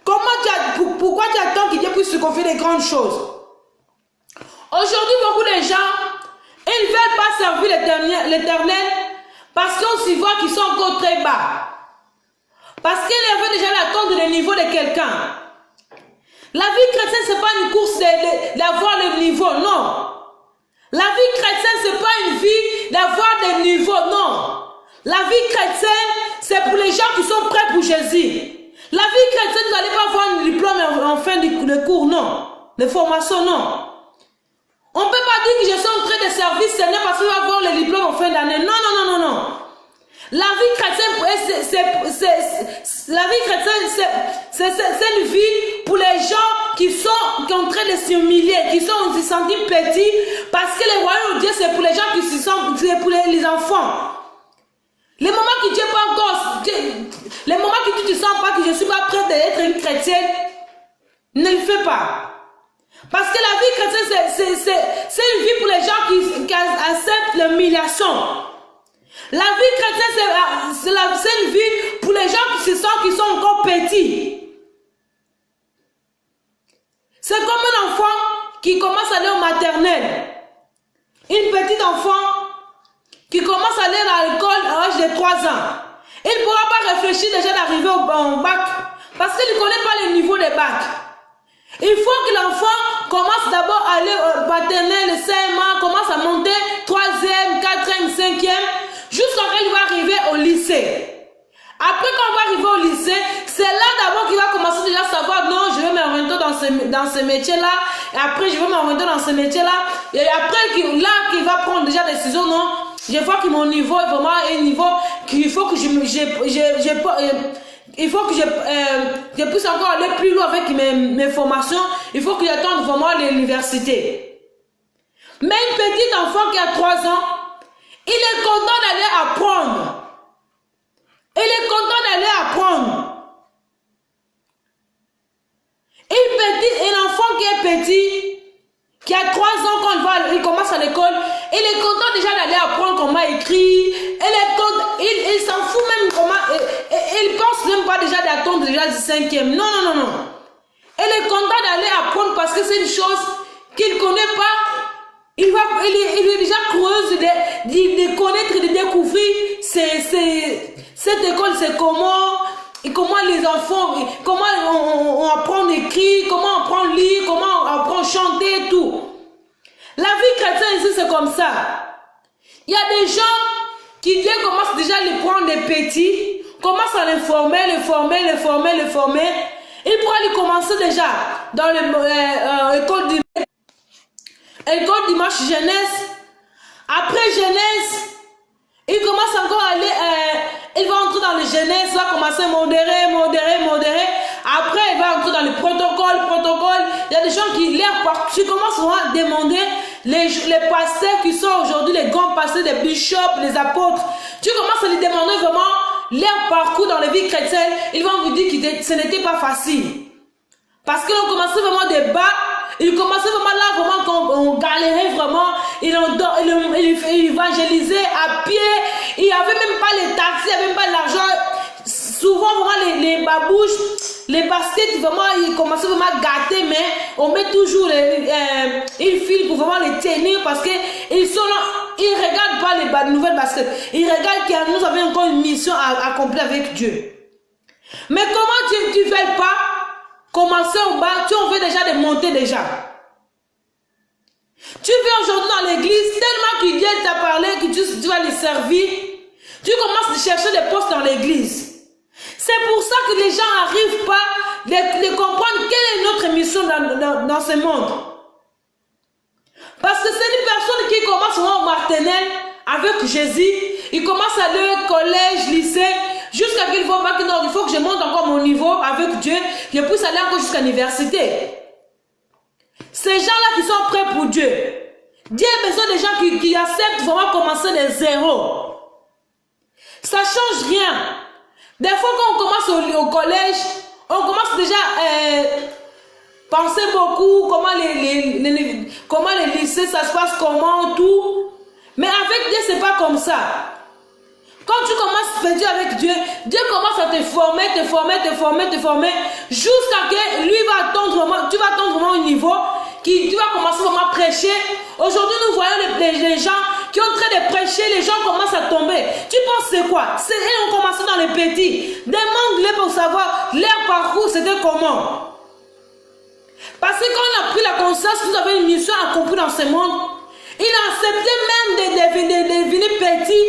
Pourquoi tu attends que Dieu puisse te confier des grandes choses? Aujourd'hui, beaucoup de gens, ils ne veulent pas servir l'Éternel parce qu'on s'y voit qu'ils sont encore très bas. Parce qu'ils veulent déjà attendre le niveau de quelqu'un. La vie chrétienne, ce n'est pas une course d'avoir le niveau, non. La vie chrétienne, ce n'est pas une vie d'avoir des niveaux, non. La vie chrétienne, c'est pour les gens qui sont prêts pour Jésus. La vie chrétienne, vous n'allez pas avoir un diplôme en fin de cours, non. De formation, non. On ne peut pas dire que je suis en train de servir Seigneur parce qu'il va avoir le diplôme en fin d'année. Non, non, non, non, non. La vie chrétienne, c'est une vie pour les gens qui sont en train de s'humilier, qui se sentent petits, parce que le royaume de Dieu, c'est pour les gens qui se sentent, c'est pour les enfants. Les moments que tu n'es pas encore, les moments que tu ne te sens pas que je ne suis pas prête d'être une chrétienne, ne le fais pas. Parce que la vie chrétienne, c'est une vie pour les gens qui acceptent l'humiliation. La vie chrétienne, c'est une vie pour les gens qui se sentent qui sont encore petits. C'est comme un enfant qui commence à aller au maternel. Une petite enfant qui commence à aller à l'école à l'âge de 3 ans. Il ne pourra pas réfléchir déjà d'arriver au bac parce qu'il ne connaît pas le niveau des bacs. Il faut que l'enfant commence d'abord à aller au maternel, le CM1, commence à monter 3e, 4e, 5e, jusqu'à ce qu'il va arriver au lycée. Après, quand on va arriver au lycée, c'est là d'abord qu'il va commencer déjà à savoir, non, je vais m'orienter dans ce métier-là, et après, je vais m'orienter dans ce métier-là, et après, là, qu'il va prendre déjà des décisions, non, je vois que mon niveau est vraiment un niveau qu'il faut que il faut que je puisse encore aller plus loin avec mes formations, il faut que j'attende vraiment l'université. Mais une petite enfant qui a 3 ans, il est content d'aller apprendre. Il est content d'aller apprendre. Un enfant qui est petit, qui a 3 ans quand il commence à l'école, il est content déjà d'aller apprendre comment écrire. Il s'en fout même comment. Il pense même pas déjà d'attendre déjà du 5e. Non, non, non, non. Il est content d'aller apprendre parce que c'est une chose qu'il ne connaît pas. Il est déjà curieux de connaître, de découvrir cette école, c'est comment les enfants, comment on apprend à écrire, comment on apprend à lire, comment on apprend à chanter et tout. La vie chrétienne ici, c'est comme ça. Il y a des gens qui commencent déjà à les prendre des petits, commencent à les former. Ils pourraient les commencer déjà dans l'école dimanche jeunesse. Après jeunesse, il commence encore à aller, il va entrer dans le jeunesse, il va commencer à modérer. Après, il va entrer dans le protocole. Il y a des gens qui tu commences à demander les pasteurs qui sont aujourd'hui les grands pasteurs, les bishops, les apôtres. Tu commences à les demander vraiment leur parcours dans la vie chrétienne. Ils vont vous dire que ce n'était pas facile. Parce qu'ils ont commencé vraiment des bas. Il commençait vraiment là, vraiment quand on galérait vraiment, il évangélisait à pied, il n'y avait même pas les taxis, il n'y avait même pas l'argent. Souvent vraiment les babouches, les baskets, vraiment ils commençaient vraiment à gâter, mais on met toujours une file pour vraiment les tenir parce qu'ils sont là, ils ne regardent pas les nouvelles baskets, ils regardent que nous avons encore une mission à accomplir avec Dieu. Mais comment tu ne veux pas commencer au bas, tu en veux déjà de monter déjà. Tu viens aujourd'hui dans l'église, tellement que Dieu t'a parlé que tu vas les servir, tu commences à chercher des postes dans l'église. C'est pour ça que les gens n'arrivent pas de comprendre quelle est notre mission dans ce monde. Parce que c'est une personne qui commence au maternel avec Jésus, il commence à aller au collège, lycée, jusqu'à qu'il faut pas que non, il faut que je monte encore mon niveau avec Dieu, je puisse aller encore jusqu'à l'université. Ces gens-là qui sont prêts pour Dieu. Dieu a besoin des gens qui acceptent vraiment commencer de zéro. Ça ne change rien. Des fois quand on commence au collège, on commence déjà à penser beaucoup comment les lycées, ça se passe comment, tout. Mais avec Dieu, c'est pas comme ça. Quand tu commences à faire Dieu avec Dieu, Dieu commence à te former, jusqu'à que lui va attendre vraiment, tu vas attendre vraiment un niveau, tu vas commencer vraiment à prêcher. Aujourd'hui, nous voyons les gens qui ont en train de prêcher, les gens commencent à tomber. Tu penses c'est quoi? Ils ont commencé dans les petits. Demande-les pour savoir leur parcours, c'était comment. Parce que quand on a pris la conscience que nous avons une mission accomplie dans ce monde, il a accepté même de devenir petit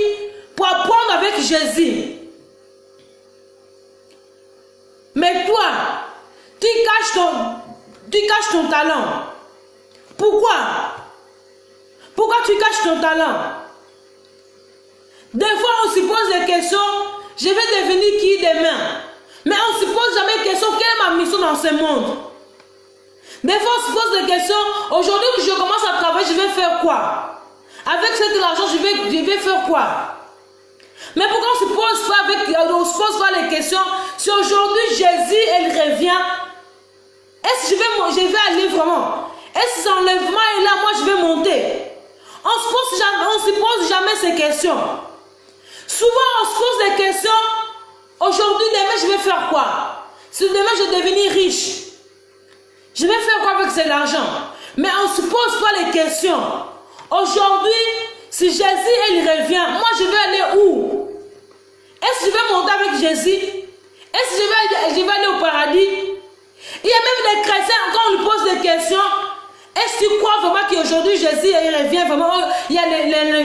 pour apprendre avec Jésus. Mais toi, tu caches ton talent. Pourquoi? Pourquoi tu caches ton talent? Des fois, on se pose des questions. Je vais devenir qui demain? Mais on ne se pose jamais des questions. Quelle est ma mission dans ce monde? Des fois, on se pose des questions. Aujourd'hui que je commence à travailler, je vais faire quoi? Avec cet argent, je vais faire quoi? Mais pourquoi on se pose pas les questions? Si aujourd'hui Jésus, elle revient, est-ce que je vais aller vraiment? Est-ce que son enlèvement est là, moi je vais monter? On se pose jamais ces questions. Souvent, on se pose des questions. Aujourd'hui, demain, je vais faire quoi? Si demain, je vais devenir riche, je vais faire quoi avec cet argent? Mais on ne se pose pas les questions. Aujourd'hui, si Jésus il revient, moi, je vais aller où? Est-ce que je vais monter avec Jésus? Est-ce que je vais aller au paradis? Il y a même des chrétiens, quand on lui pose des questions, est-ce que tu crois vraiment qu'aujourd'hui Jésus il revient vraiment? Il y a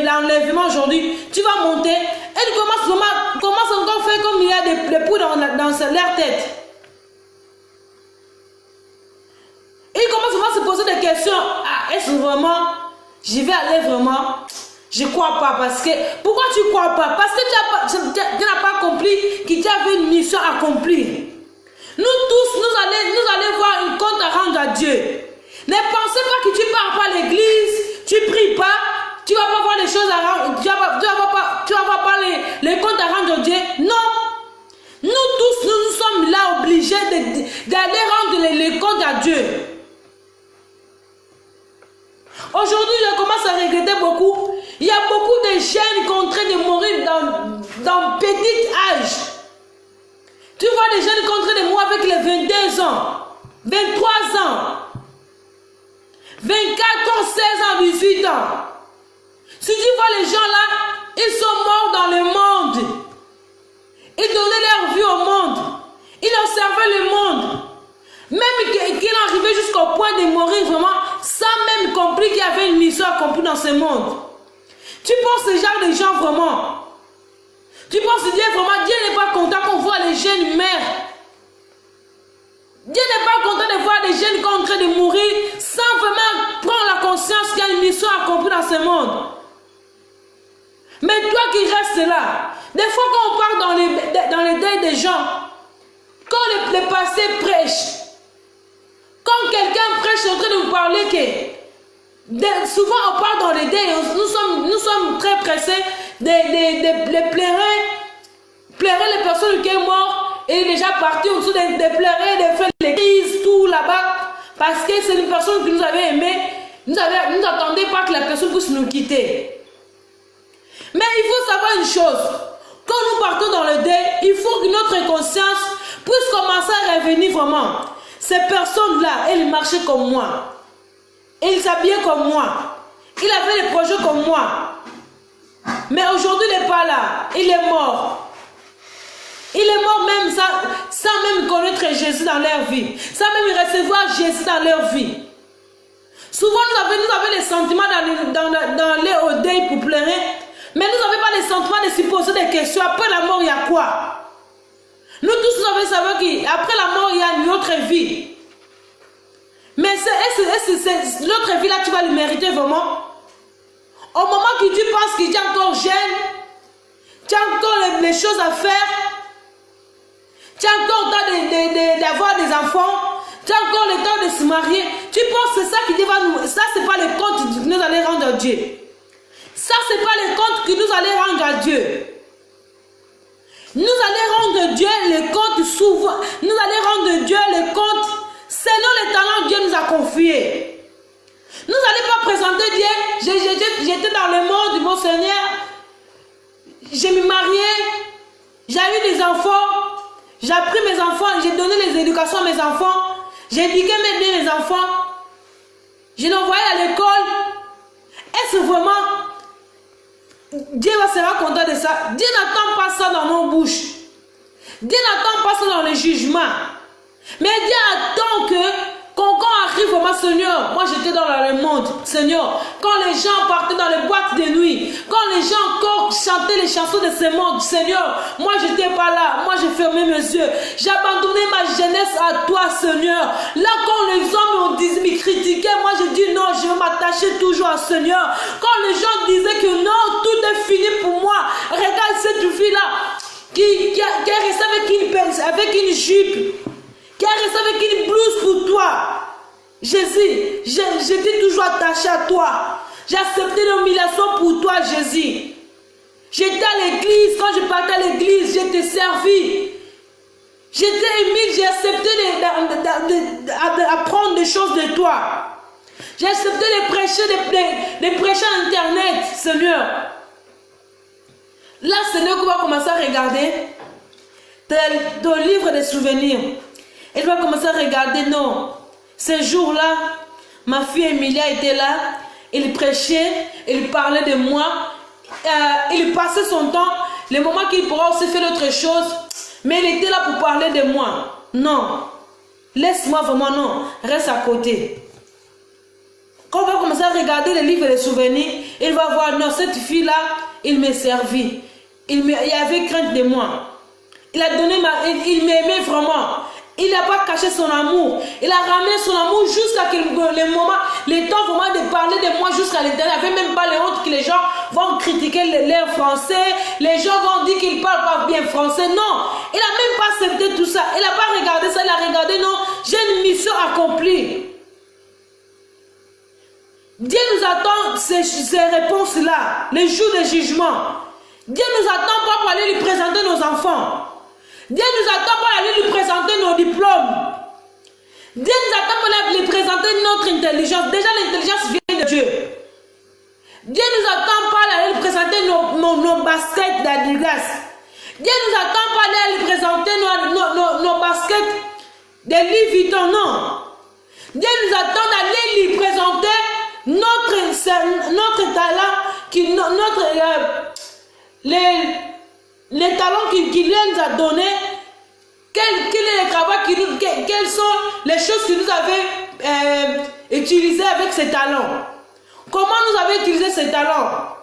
l'enlèvement aujourd'hui. Tu vas monter. Et tu commence encore à faire comme il y a des poux dans leur tête. Et il commence vraiment à se poser des questions. Ah, est-ce que vraiment je vais aller vraiment? Je ne crois pas parce que... Pourquoi tu ne crois pas? Parce que tu n'as pas accompli, que tu avais une mission à accomplir. Nous tous, nous allons voir une compte à rendre à Dieu. Ne pensez pas que tu pars pas à l'église, tu ne pries pas, tu ne vas pas voir les choses à rendre, tu vas pas les comptes à rendre à Dieu. Non. Nous tous, nous sommes là obligés d'aller rendre les comptes à Dieu. Aujourd'hui, je commence à regretter beaucoup. Il y a beaucoup de jeunes qui sont en train de mourir dans petit âge. Tu vois des jeunes qui sont en train de mourir avec les 22 ans, 23 ans, 24 ans, 16 ans, 18 ans. Si tu vois les gens là, ils sont morts dans le monde. Ils donnaient leur vie au monde. Ils observaient le monde. Même qu'il arrivait jusqu'au point de mourir vraiment, sans même comprendre qu'il y avait une mission accomplie dans ce monde. Tu penses ce genre de gens vraiment? Tu penses que Dieu vraiment, Dieu n'est pas content qu'on voit les jeunes mères. Dieu n'est pas content de voir des jeunes qui sont en train de mourir sans vraiment prendre la conscience qu'il y a une mission accomplie dans ce monde. Mais toi qui restes là, des fois quand on parle dans les deuils des gens, quand les passés prêchent, quand quelqu'un prêche, est en train de vous parler que souvent on parle dans les deuils, nous sommes très pressés de pleurer les personnes qui sont mortes et déjà parties en dessous de pleurer, de faire l'église, tout là-bas, parce que c'est une personne que nous avait aimée, nous n'attendions pas que la personne puisse nous quitter. Mais il faut savoir une chose, quand nous partons dans le deuil, il faut que notre conscience puisse commencer à revenir vraiment. Ces personnes-là, elles marchaient comme moi. Ils s'habillaient comme moi. Il avait des projets comme moi. Mais aujourd'hui, il n'est pas là. Il est mort. Il est mort même sans même connaître Jésus dans leur vie. Sans même recevoir Jésus dans leur vie. Souvent, nous avons des sentiments d'aller au deuil pour pleurer. Mais nous n'avons pas les sentiments de se poser des questions. Après la mort, il y a quoi? Nous tous, nous avons savoir qu'après la mort, il y a une autre vie. Mais l'autre vie-là, tu vas le mériter vraiment. Au moment que tu penses que tu es encore jeune, tu as encore les choses à faire, tu as encore le temps d'avoir des enfants, tu as encore le temps de se marier, tu penses que c'est ça qui Dieu va nous... Ça, ce n'est pas le compte que nous allons rendre à Dieu. Ça, ce n'est pas le compte que nous allons rendre à Dieu. Nous allons rendre Dieu le compte souvent. Nous allons rendre Dieu le compte selon les talents que Dieu nous a confiés. Nous n'allons pas présenter Dieu. J'étais dans le monde, mon Seigneur. J'ai me marié. J'ai eu des enfants. J'ai appris mes enfants. J'ai donné les éducations à mes enfants. J'ai éduqué mes enfants. Je les envoyé à l'école. Est-ce vraiment Dieu sera content de ça? Dieu n'attend pas ça dans nos bouches. Dieu n'attend pas ça dans le jugement. Mais Dieu attend quand arrive vraiment, Seigneur, moi j'étais dans le monde, Seigneur, quand les gens partaient dans les boîtes de nuit, quand les gens encore chantaient les chansons de ce monde, Seigneur, moi j'étais pas là, moi j'ai fermé mes yeux, j'ai abandonné ma jeunesse à toi, Seigneur. Là quand les hommes me critiquaient, moi j'ai dit non, je vais m'attacher toujours à Seigneur. Quand les gens disaient que non, tout est fini pour moi, regarde cette fille-là qui est restée avec une jupe, qui est resté avec une blouse pour toi. Jésus, j'étais toujours attaché à toi. J'ai accepté l'humiliation pour toi, Jésus. J'étais à l'église, quand je partais à l'église, j'étais servi. J'étais humile, j'ai accepté d'apprendre des choses de toi. J'ai accepté de prêcher à Internet, Seigneur. Là, ce n'est qu'on va commencer à regarder ton livre de souvenirs. Elle va commencer à regarder, non, ce jour-là, ma fille Emilia était là, il prêchait, il parlait de moi, il passait son temps, les moments qu'il pourra aussi faire autre chose, mais il était là pour parler de moi. Non, laisse-moi vraiment, non, reste à côté. Quand on va commencer à regarder les livres de souvenirs, il va voir, non, cette fille-là, il m'a servi, il avait crainte de moi. Il a donné il m'aimait vraiment. Il n'a pas caché son amour. Il a ramené son amour jusqu'à le moment, le temps vraiment de parler de moi jusqu'à l'éternel. Il n'y avait même pas les honte que les gens vont critiquer l'air français. Les gens vont dire qu'il ne parle pas bien français. Non, il n'a même pas accepté tout ça. Il n'a pas regardé ça. Il a regardé, non, j'ai une mission accomplie. Dieu nous attend ces réponses-là, les jours de jugement. Dieu nous attend pas pour aller lui présenter nos enfants. Dieu nous attend pour aller lui présenter nos diplômes. Dieu nous attend pour lui présenter notre intelligence. Déjà, l'intelligence vient de Dieu. Dieu nous attend pas aller lui présenter nos baskets d'Adidas. Dieu nous attend pas aller lui présenter nos baskets de Louis Vuitton. Non. Dieu nous attend d'aller lui présenter notre talent, les talents qu'il nous a donnés, quelles sont les choses que nous avons utilisées avec ces talents. Comment nous avons utilisé ces talents?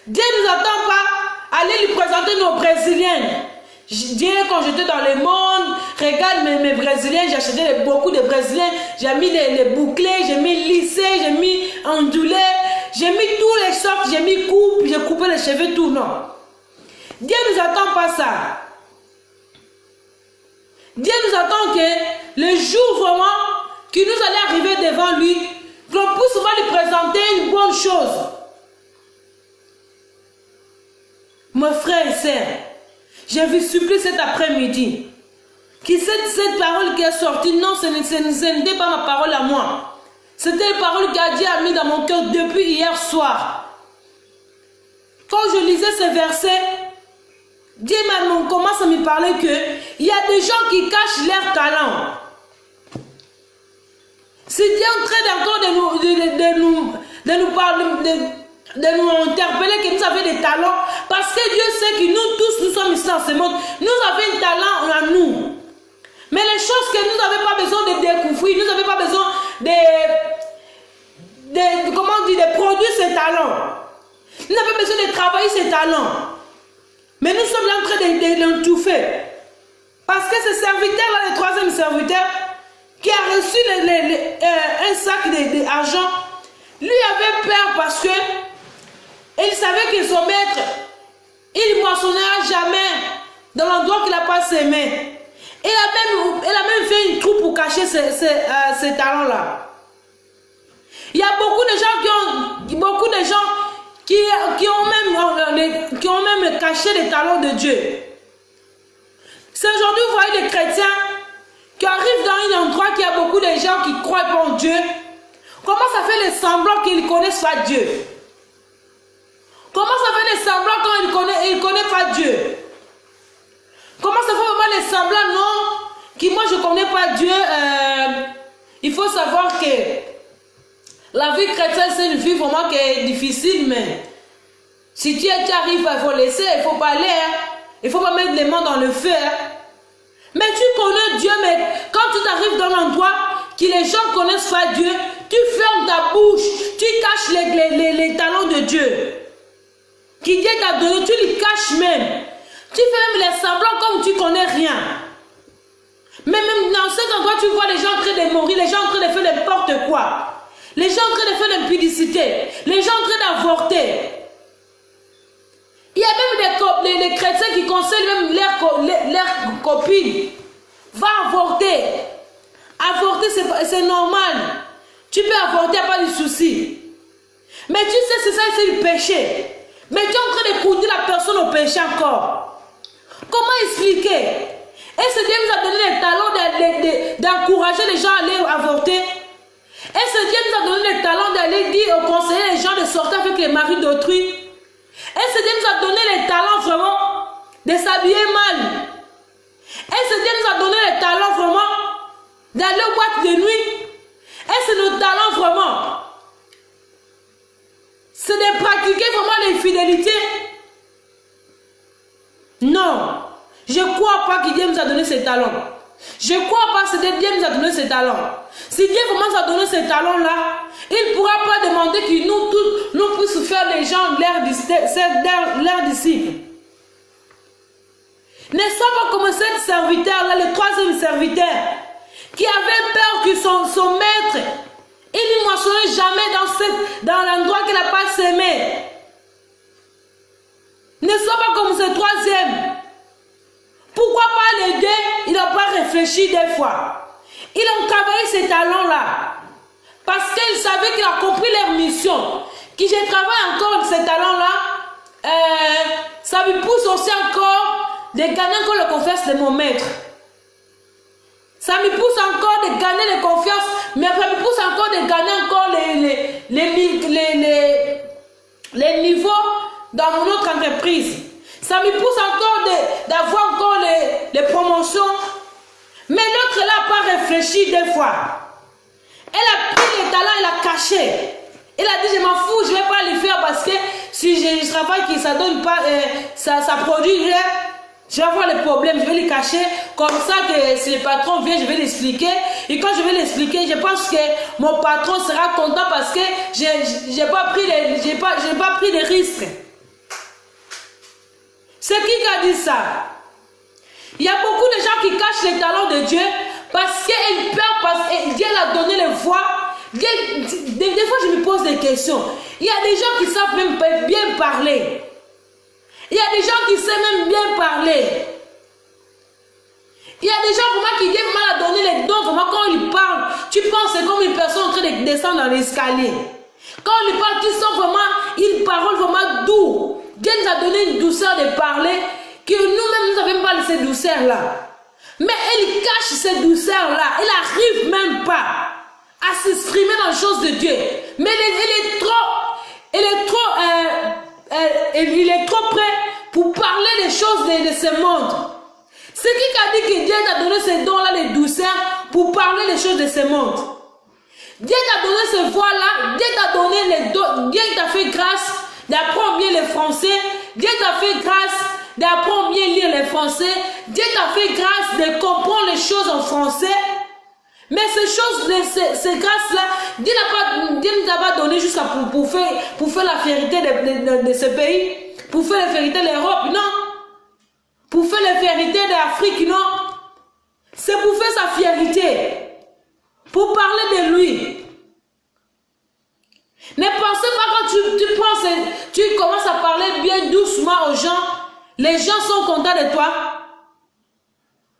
Dieu ne nous attend pas à aller lui présenter nos Brésiliennes. Dieu, quand j'étais dans le monde, regarde mes Brésiliens, j'ai acheté beaucoup de Brésiliens, j'ai mis les bouclés, j'ai mis lissés, j'ai mis ondulés, j'ai mis tous les sortes, j'ai mis coupe, j'ai coupé les cheveux, tout, non. Dieu ne nous attend pas ça. Dieu nous attend que le jour vraiment que nous allons arriver devant lui, qu'on puisse souvent lui présenter une bonne chose. Mes frères et sœurs, je vous supplie cet après-midi que cette parole qui est sortie, non, ce n'était pas ma parole à moi. C'était une parole que Dieu a mis dans mon cœur depuis hier soir. Quand je lisais ce verset, Dieu commence à me parler qu'il y a des gens qui cachent leur talent. Si Dieu est en train encore de nous parler, de nous interpeller que nous avons des talents, parce que Dieu sait que nous tous, nous sommes ici dans ce monde, nous avons un talent en nous. Mais les choses que nous n'avons pas besoin de découvrir, nous n'avons pas besoin de produire ces talents. Nous n'avons pas besoin de travailler ces talents. Mais nous sommes là en train de l'entouffer. Parce que ce serviteur-là, le troisième serviteur, qui a reçu un sac d'argent, lui avait peur parce que il savait que son maître, il ne moissonnera jamais dans l'endroit qu'il n'a pas semé. Il a même fait une troupe pour cacher ces talents-là. Il y a beaucoup de gens qui ont même caché les talents de Dieu. C'est aujourd'hui, vous voyez des chrétiens qui arrivent dans un endroit qui a beaucoup de gens qui croient pas en Dieu. Comment ça fait les semblants qu'ils ne connaissent pas Dieu? Comment ça fait les semblants quand ils ne connaissent pas Dieu? Comment ça fait vraiment les semblants, non? Qui moi je ne connais pas Dieu. Il faut savoir que la vie chrétienne c'est une vie vraiment qui est difficile, mais si tu arrives à vous laisser, il ne faut pas aller. Hein? Il ne faut pas mettre les mains dans le feu. Hein? Mais tu connais Dieu, mais quand tu arrives dans l'endroit que les gens ne connaissent pas Dieu, tu fermes ta bouche, tu caches les talents de Dieu. Qui Dieu t'a donné, tu les caches même. Tu fais même les semblants comme tu ne connais rien. Mais même dans cet endroit, tu vois les gens en train de mourir, les gens en train de faire n'importe quoi. Les gens en train de faire l'impudicité, les gens en train d'avorter. Il y a même des chrétiens qui conseillent même leurs copines. Va avorter. Avorter, c'est normal. Tu peux avorter, il n'y a pas de souci. Mais tu sais, c'est ça, c'est le péché. Mais tu es en train de conduire la personne au péché encore. Comment expliquer? Est-ce que Dieu nous a donné les talents d'encourager les gens à aller avorter? Est-ce que Dieu nous a donné les talents d'aller dire, conseiller les gens de sortir avec les maris d'autrui? Est-ce que Dieu nous a donné les talents vraiment de s'habiller mal? Est-ce que Dieu nous a donné les talents vraiment d'aller aux boîtes de nuit? Est-ce que nos talents vraiment, c'est de pratiquer vraiment l'infidélité? Non. Je ne crois pas que Dieu nous a donné ces talents. Je ne crois pas que Dieu nous a donné ces talents. Si Dieu vraiment nous a donné ces talents-là, il ne pourra pas demander que nous tous, nous puissions faire les gens leurs disciples. N'est-ce pas comme cet serviteur-là, le troisième serviteur, qui avait peur que son maître, il ne moissonnait jamais dans l'endroit qu'il n'a pas semé. N'est-ce pas comme ce troisième? Pourquoi pas les deux? Il n'a pas réfléchi des fois. Ils ont travaillé ces talents-là. Parce qu'il savait qu'il a compris leur mission. Que je travaille encore ces talents-là, ça me pousse aussi encore de gagner encore la confiance de mon maître. Ça me pousse encore de gagner la confiance, mais ça me pousse encore de gagner encore les niveaux dans mon autre entreprise. Ça me pousse encore d'avoir encore les promotions. Mais l'autre là n'a pas réfléchi des fois. Elle a pris les talents, elle a caché. Elle a dit, je m'en fous, je ne vais pas les faire parce que si je travaille, que ça donne pas, ça produit rien. Je vais avoir les problèmes, je vais les cacher. Comme ça, que si le patron vient, je vais l'expliquer. Et quand je vais l'expliquer, je pense que mon patron sera content parce que je n'ai pas pris les risques. C'est qui a dit ça? Il y a beaucoup de gens qui cachent les talents de Dieu parce qu'ils peur, parce que Dieu a donné les voix. Des fois, je me pose des questions. Il y a des gens qui savent même bien parler. Il y a des gens qui savent même bien parler. Il y a des gens vraiment qui Dieu mal à donner les dons. Vraiment, quand ils parlent, tu penses c'est comme une personne en train de descendre dans l'escalier. Quand ils parlent, tu sens vraiment une parole vraiment douce. Dieu nous a donné une douceur de parler que nous-mêmes, nous n'avons pas cette douceur-là. Mais elle cache cette douceur-là. Elle n'arrive même pas à s'exprimer dans les choses de Dieu. Mais il est trop prêt pour parler des choses de ce monde. C'est qui a dit que Dieu t'a donné ces dons-là, les douceurs, pour parler des choses de ce monde? Dieu t'a donné ces voix-là, Dieu t'a donné les dons, Dieu t'a fait grâce d'apprendre bien les français, Dieu t'a fait grâce d'apprendre bien lire les français, Dieu t'a fait grâce de comprendre les choses en français. Mais ces choses, ces grâces-là, Dieu ne t'a pas donné juste pour faire la fierté de ce pays, pour faire la fierté de l'Europe, non. Pour faire la fierté de l'Afrique, non. C'est pour faire sa fierté, pour parler de lui. Ne pensez pas quand tu commences à parler bien doucement aux gens, les gens sont contents de toi.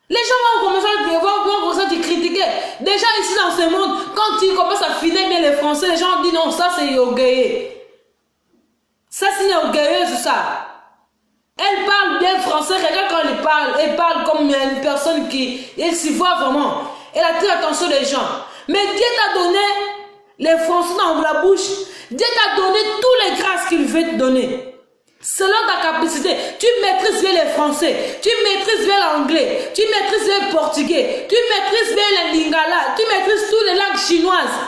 Les gens vont commencer à te critiquer. Déjà ici dans ce monde, quand tu commences à filer bien les Français, les gens disent non, ça c'est orgueilleux. Ça c'est orgueilleux, c'est ça. Elle parle bien français, regarde quand elle parle comme une personne qui, elle s'y voit vraiment. Elle attire l'attention des gens. Mais Dieu t'a donné les Français dans la bouche. Dieu t'a donné tous les grâces qu'il veut te donner. Selon ta capacité, tu maîtrises bien les Français, tu maîtrises bien l'anglais, tu maîtrises bien le portugais, tu maîtrises bien le lingala, tu maîtrises toutes les langues chinoises.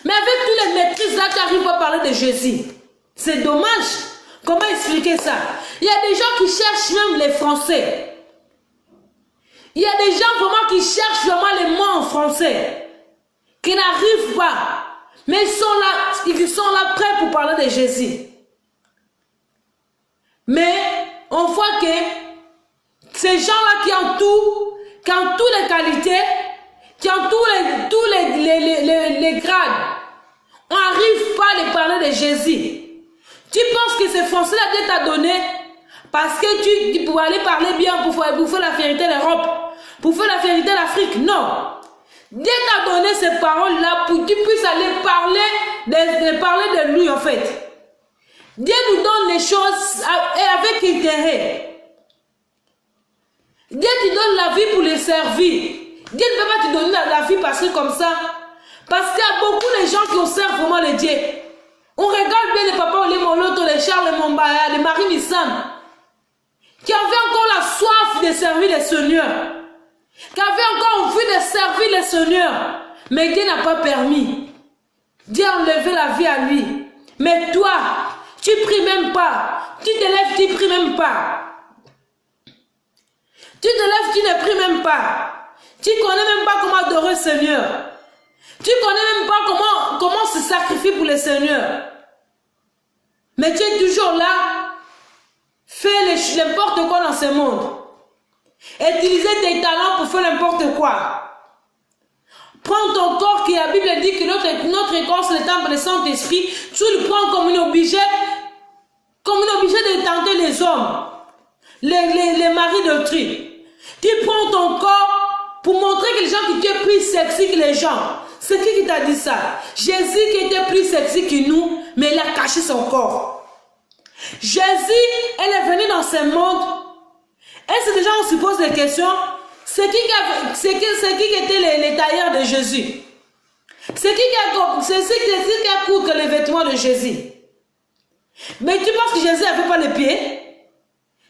Mais avec toutes les maîtrises là, tu n'arrives pas à parler de Jésus. C'est dommage. Comment expliquer ça? Il y a des gens qui cherchent même les Français. Il y a des gens vraiment qui cherchent vraiment les mots en français, qui n'arrivent pas. Mais ils sont là prêts pour parler de Jésus. Mais on voit que ces gens-là qui ont toutes les qualités, qui ont tous les grades, on n'arrive pas à les parler de Jésus. Tu penses que ces Français-là Dieu t'a donné parce que tu peux aller parler bien pour faire la fierté de l'Europe, pour faire la fierté de l'Afrique? Non. Dieu t'a donné ces paroles-là pour que tu puisses aller parler de lui en fait. Dieu nous donne les choses avec intérêt. Dieu te donne la vie pour les servir. Dieu ne peut pas te donner la vie parce que comme ça. Parce qu'il y a beaucoup de gens qui observent vraiment les dieux. On regarde bien les papas, les Moloto, les Charles Mombaya, les Marie Missam, qui avaient encore la soif de servir les seigneurs, qui avaient encore envie de servir les seigneurs, mais Dieu n'a pas permis. Dieu a enlevé la vie à lui. Mais toi, tu ne pries même pas. Tu te lèves, tu ne pries même pas. Tu te lèves, tu ne pries même pas. Tu ne connais même pas comment adorer le Seigneur. Tu ne connais même pas comment se sacrifier pour le Seigneur. Mais tu es toujours là. Fais n'importe quoi dans ce monde. Utiliser tes talents pour faire n'importe quoi. Prends ton corps, qui la Bible dit que notre corps c'est le temple du Saint-Esprit. Tu le prends comme un objet de tenter les hommes, les maris d'autrui. Tu prends ton corps pour montrer que les gens qui étaient plus sexy que les gens. C'est qui t'a dit ça? Jésus qui était plus sexy que nous, mais il a caché son corps. Jésus, elle est venue dans ce monde. Est-ce que déjà on se pose des questions? C'est qui étaient les tailleurs de Jésus? C'est qui a coupé les vêtements de Jésus? Mais tu penses que Jésus n'avait pas les pieds?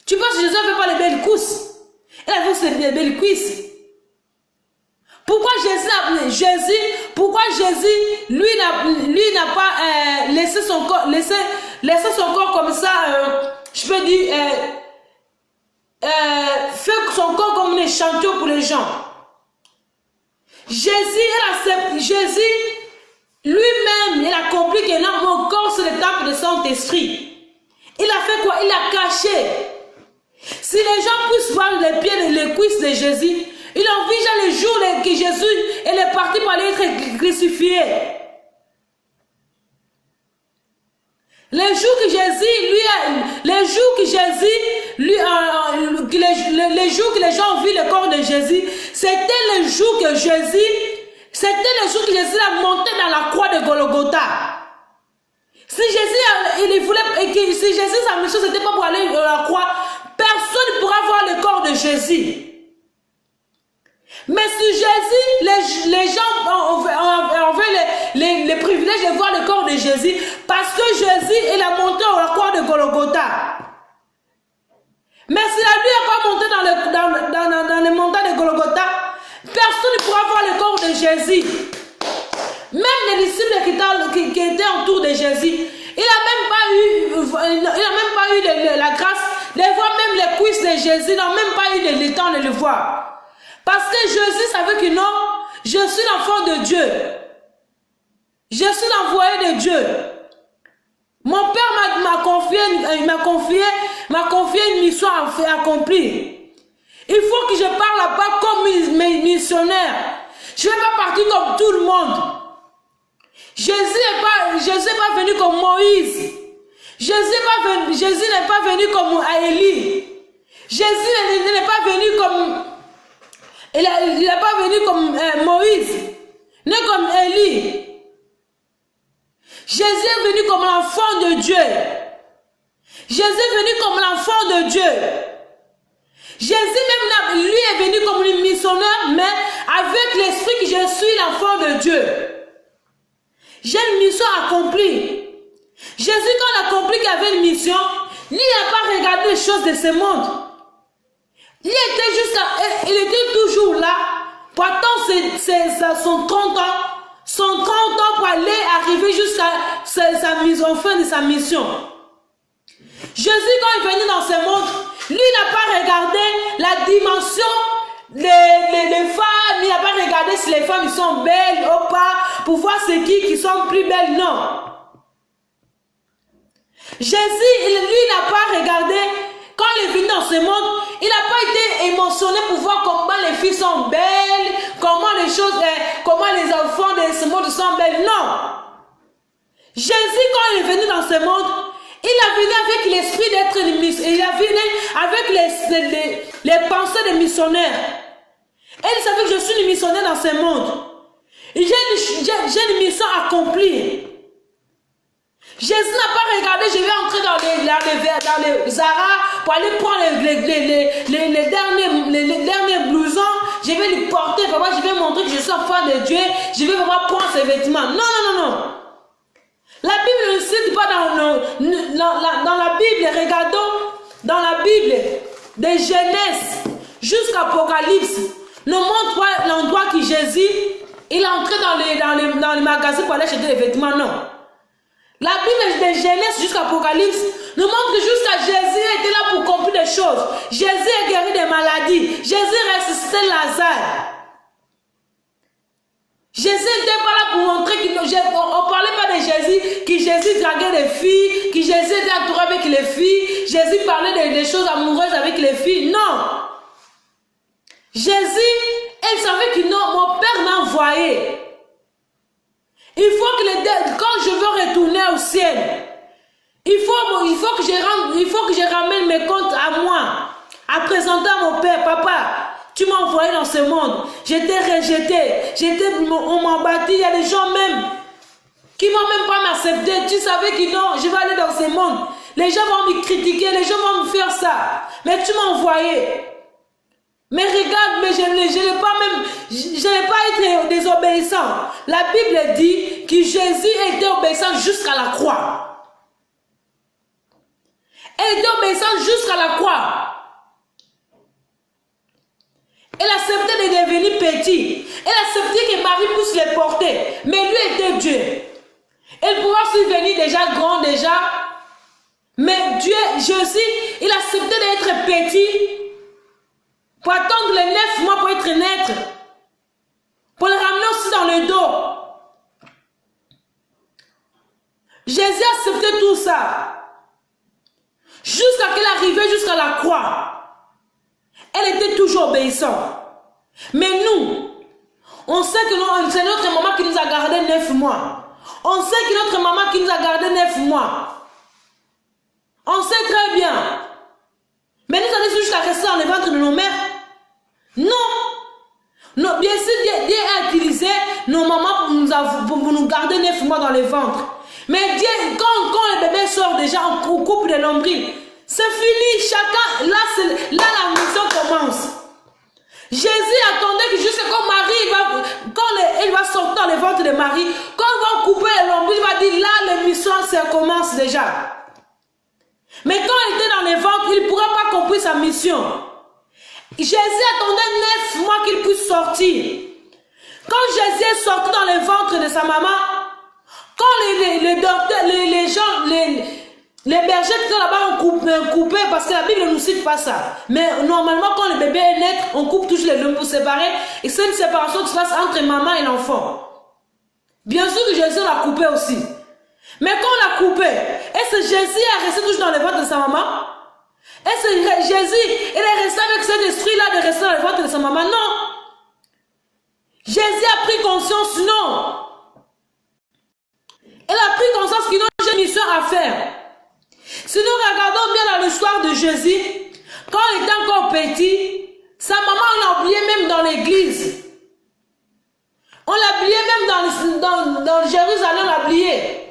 Tu penses que Jésus n'avait pas les belles cuisses? Il avait ses belles cuisses. Pourquoi Jésus, lui n'a pas laissé son corps comme ça, je peux dire, fait son corps comme un échantillon pour les gens. Jésus, lui-même, il a compris que non, mon corps c'est le temple de Saint-Esprit. Il a fait quoi? Il a caché. Si les gens puissent voir les pieds et les cuisses de Jésus, il envisage les jours que Jésus est parti pour aller être crucifié. Les jours que que les gens ont vu le corps de Jésus, c'était le jour que Jésus a monté dans la croix de Golgotha. Si Jésus, sa mission, c'était pas pour aller dans la croix, personne ne pourra voir le corps de Jésus. Mais si Jésus, les gens ont les privilèges de voir le corps de Jésus, parce que Jésus, il a monté dans la croix de Golgotha. Mais si la nuit n'a pas monté dans les montagnes de Golgotha, personne ne pourra voir le corps de Jésus. Même les disciples qui étaient autour de Jésus, il n'a même pas eu la grâce de voir même les cuisses de Jésus, il n'a même pas eu le temps de le voir. Parce que Jésus savait que non, je suis l'enfant de Dieu. Je suis l'envoyé de Dieu. Mon Père m'a confié une mission à accomplir. Il faut que je parle là-bas comme missionnaire. Je ne vais pas partir comme tout le monde. Jésus n'est pas venu comme Moïse. Jésus n'est pas venu comme Élie. Jésus n'est pas venu comme... Il n'est pas venu comme Moïse, ni comme Élie. Jésus est venu comme l'enfant de Dieu. Jésus est venu comme l'enfant de Dieu. Jésus même, lui est venu comme un missionnaire, mais avec l'esprit que je suis l'enfant de Dieu. J'ai une mission accomplie. Jésus, quand il a compris qu'il avait une mission, lui n'a pas regardé les choses de ce monde. Il était toujours là, pour attendre son 30 ans pour arriver jusqu'à sa mise en fin de sa mission. Jésus, quand il venait dans ce monde, lui n'a pas regardé la dimension des femmes, il n'a pas regardé si les femmes sont belles ou pas, pour voir c'est qui sont plus belles, non. Jésus, lui n'a pas regardé, quand il est venu dans ce monde, il n'a pas été émotionné pour voir comment les filles sont belles, comment les enfants de ce monde sont belles, non. Jésus, quand il est venu dans ce monde, il a venu avec l'esprit d'être missionnaire, il a venu avec les pensées de missionnaire. Et il savait que je suis une missionnaire dans ce monde. J'ai une mission accomplie. Jésus n'a pas regardé, je vais entrer dans les Zara pour aller prendre les derniers blousons, je vais les porter, papa, je vais montrer que je suis enfant de Dieu, je vais vraiment prendre ces vêtements. Non. La Bible ne cite pas dans la Bible, regardons dans la Bible, de Genèse jusqu'à Apocalypse, ne montre pas l'endroit que Jésus, il est entré dans les magasins pour aller acheter des vêtements, non. La Bible de Genèse jusqu'à Apocalypse nous montre que jusqu'à Jésus était là pour accomplir des choses. Jésus a guéri des maladies. Jésus a ressuscité Lazare. Jésus n'était pas là pour montrer qu'on ne parlait pas de Jésus, que Jésus draguait les filles, que Jésus était entouré avec les filles, Jésus parlait des choses amoureuses avec les filles. Non. Jésus, elle savait que non, mon Père m'a envoyé. Il faut que quand je veux retourner au ciel, il faut que je ramène mes comptes à moi, à présenter à mon Père. Papa, tu m'as envoyé dans ce monde. J'étais rejeté. On m'a battu. Il y a des gens même qui ne vont même pas m'accepter. Tu savais que non, je vais aller dans ce monde. Les gens vont me critiquer, les gens vont me faire ça. Mais tu m'as envoyé. Mais regarde, mais je n'ai pas été désobéissant. La Bible dit que Jésus était obéissant jusqu'à la croix. Elle était obéissante jusqu'à la croix. Elle acceptait de devenir petit. Elle acceptait que Marie puisse les porter. Mais lui était Dieu. Elle pouvait subvenir déjà grand, déjà. Mais Dieu, Jésus, il acceptait d'être petit. Pour attendre les 9 mois pour être naître. Pour le ramener aussi dans le dos. Jésus acceptait tout ça. Jusqu'à qu'elle arrivait jusqu'à la croix. Elle était toujours obéissante. Mais nous, on sait que c'est notre maman qui nous a gardé 9 mois. On sait que notre maman qui nous a gardé 9 mois. On sait très bien. Mais nous allons jusqu'à rester dans le ventre de nos mères. Non. Non, bien sûr, Dieu a utilisé nos mamans pour nous garder 9 mois dans le ventre. Mais Dieu, quand le bébé sort déjà, on coupe les nombrils. C'est fini, chacun, là la mission commence. Jésus attendait que jusqu'à quand elle va sortir dans le ventre de Marie, quand on va couper les nombrils, il va dire là, la mission, ça commence déjà. Mais quand il était dans le ventre, il ne pourrait pas accomplir sa mission. Jésus attendait 9 mois qu'il puisse sortir. Quand Jésus est sorti dans le ventre de sa maman, quand les docteurs, les gens, les bergers qui sont là-bas ont coupé, parce que la Bible ne nous cite pas ça. Mais normalement, quand le bébé est né, on coupe toujours les lombes pour séparer. Et c'est une séparation qui se passe entre maman et l'enfant. Bien sûr que Jésus l'a coupé aussi. Mais quand on l'a coupé, est-ce que Jésus est resté toujours dans le ventre de sa maman? Est-ce que Jésus, il est resté avec cet esprit-là de rester dans le ventre de sa maman? Non. Jésus a pris conscience, non. Elle a pris conscience qu'il n'a une mission à faire. Si nous regardons bien dans l'histoire de Jésus, quand il était encore petit, sa maman l'a oublié même dans l'église. On l'a oublié même dans Jérusalem, on l'a oublié.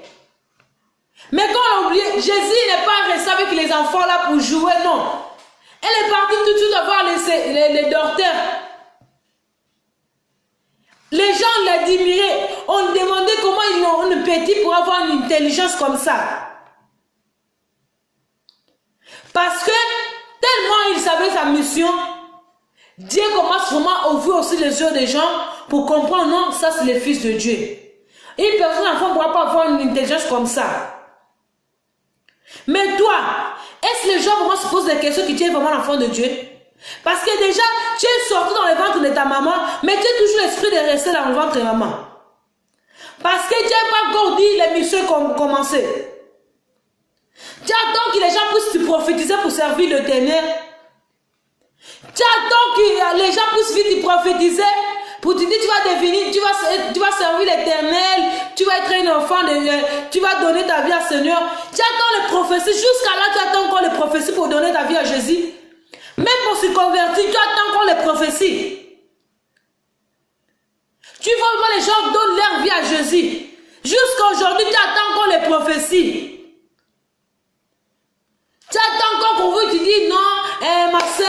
Mais quand on l'a oublié, Jésus n'est pas resté avec les enfants là pour jouer, non. Elle est partie tout de suite voir les docteurs. Les gens l'admiraient. On demandait comment ils ont une petite pour avoir une intelligence comme ça. Parce que tellement il savait sa mission, Dieu commence vraiment à ouvrir aussi les yeux des gens pour comprendre, non, ça c'est le Fils de Dieu. Une personne enfant ne pourra pas avoir une intelligence comme ça. Mais toi, est-ce que les gens vraiment se posent des questions que tu es vraiment l'enfant de Dieu? Parce que déjà, tu es sorti dans le ventre de ta maman, mais tu as toujours l'esprit de rester dans le ventre de maman. Parce que tu n'as pas encore dit les missions commencer. Tu attends que les gens puissent te prophétiser pour servir l'Éternel. Tu attends que les gens puissent vite te prophétiser pour te dire tu vas devenir, tu vas servir l'Éternel, tu vas être un enfant, tu vas donner ta vie à Seigneur. Tu attends les prophéties, jusqu'à là tu attends encore les prophéties pour donner ta vie à Jésus. Même pour se convertir, tu attends encore les prophéties. Tu vois comment les gens donnent leur vie à Jésus. Jusqu'à aujourd'hui, tu attends encore les prophéties. Tu attends encore qu'on veut te dire non, ma soeur.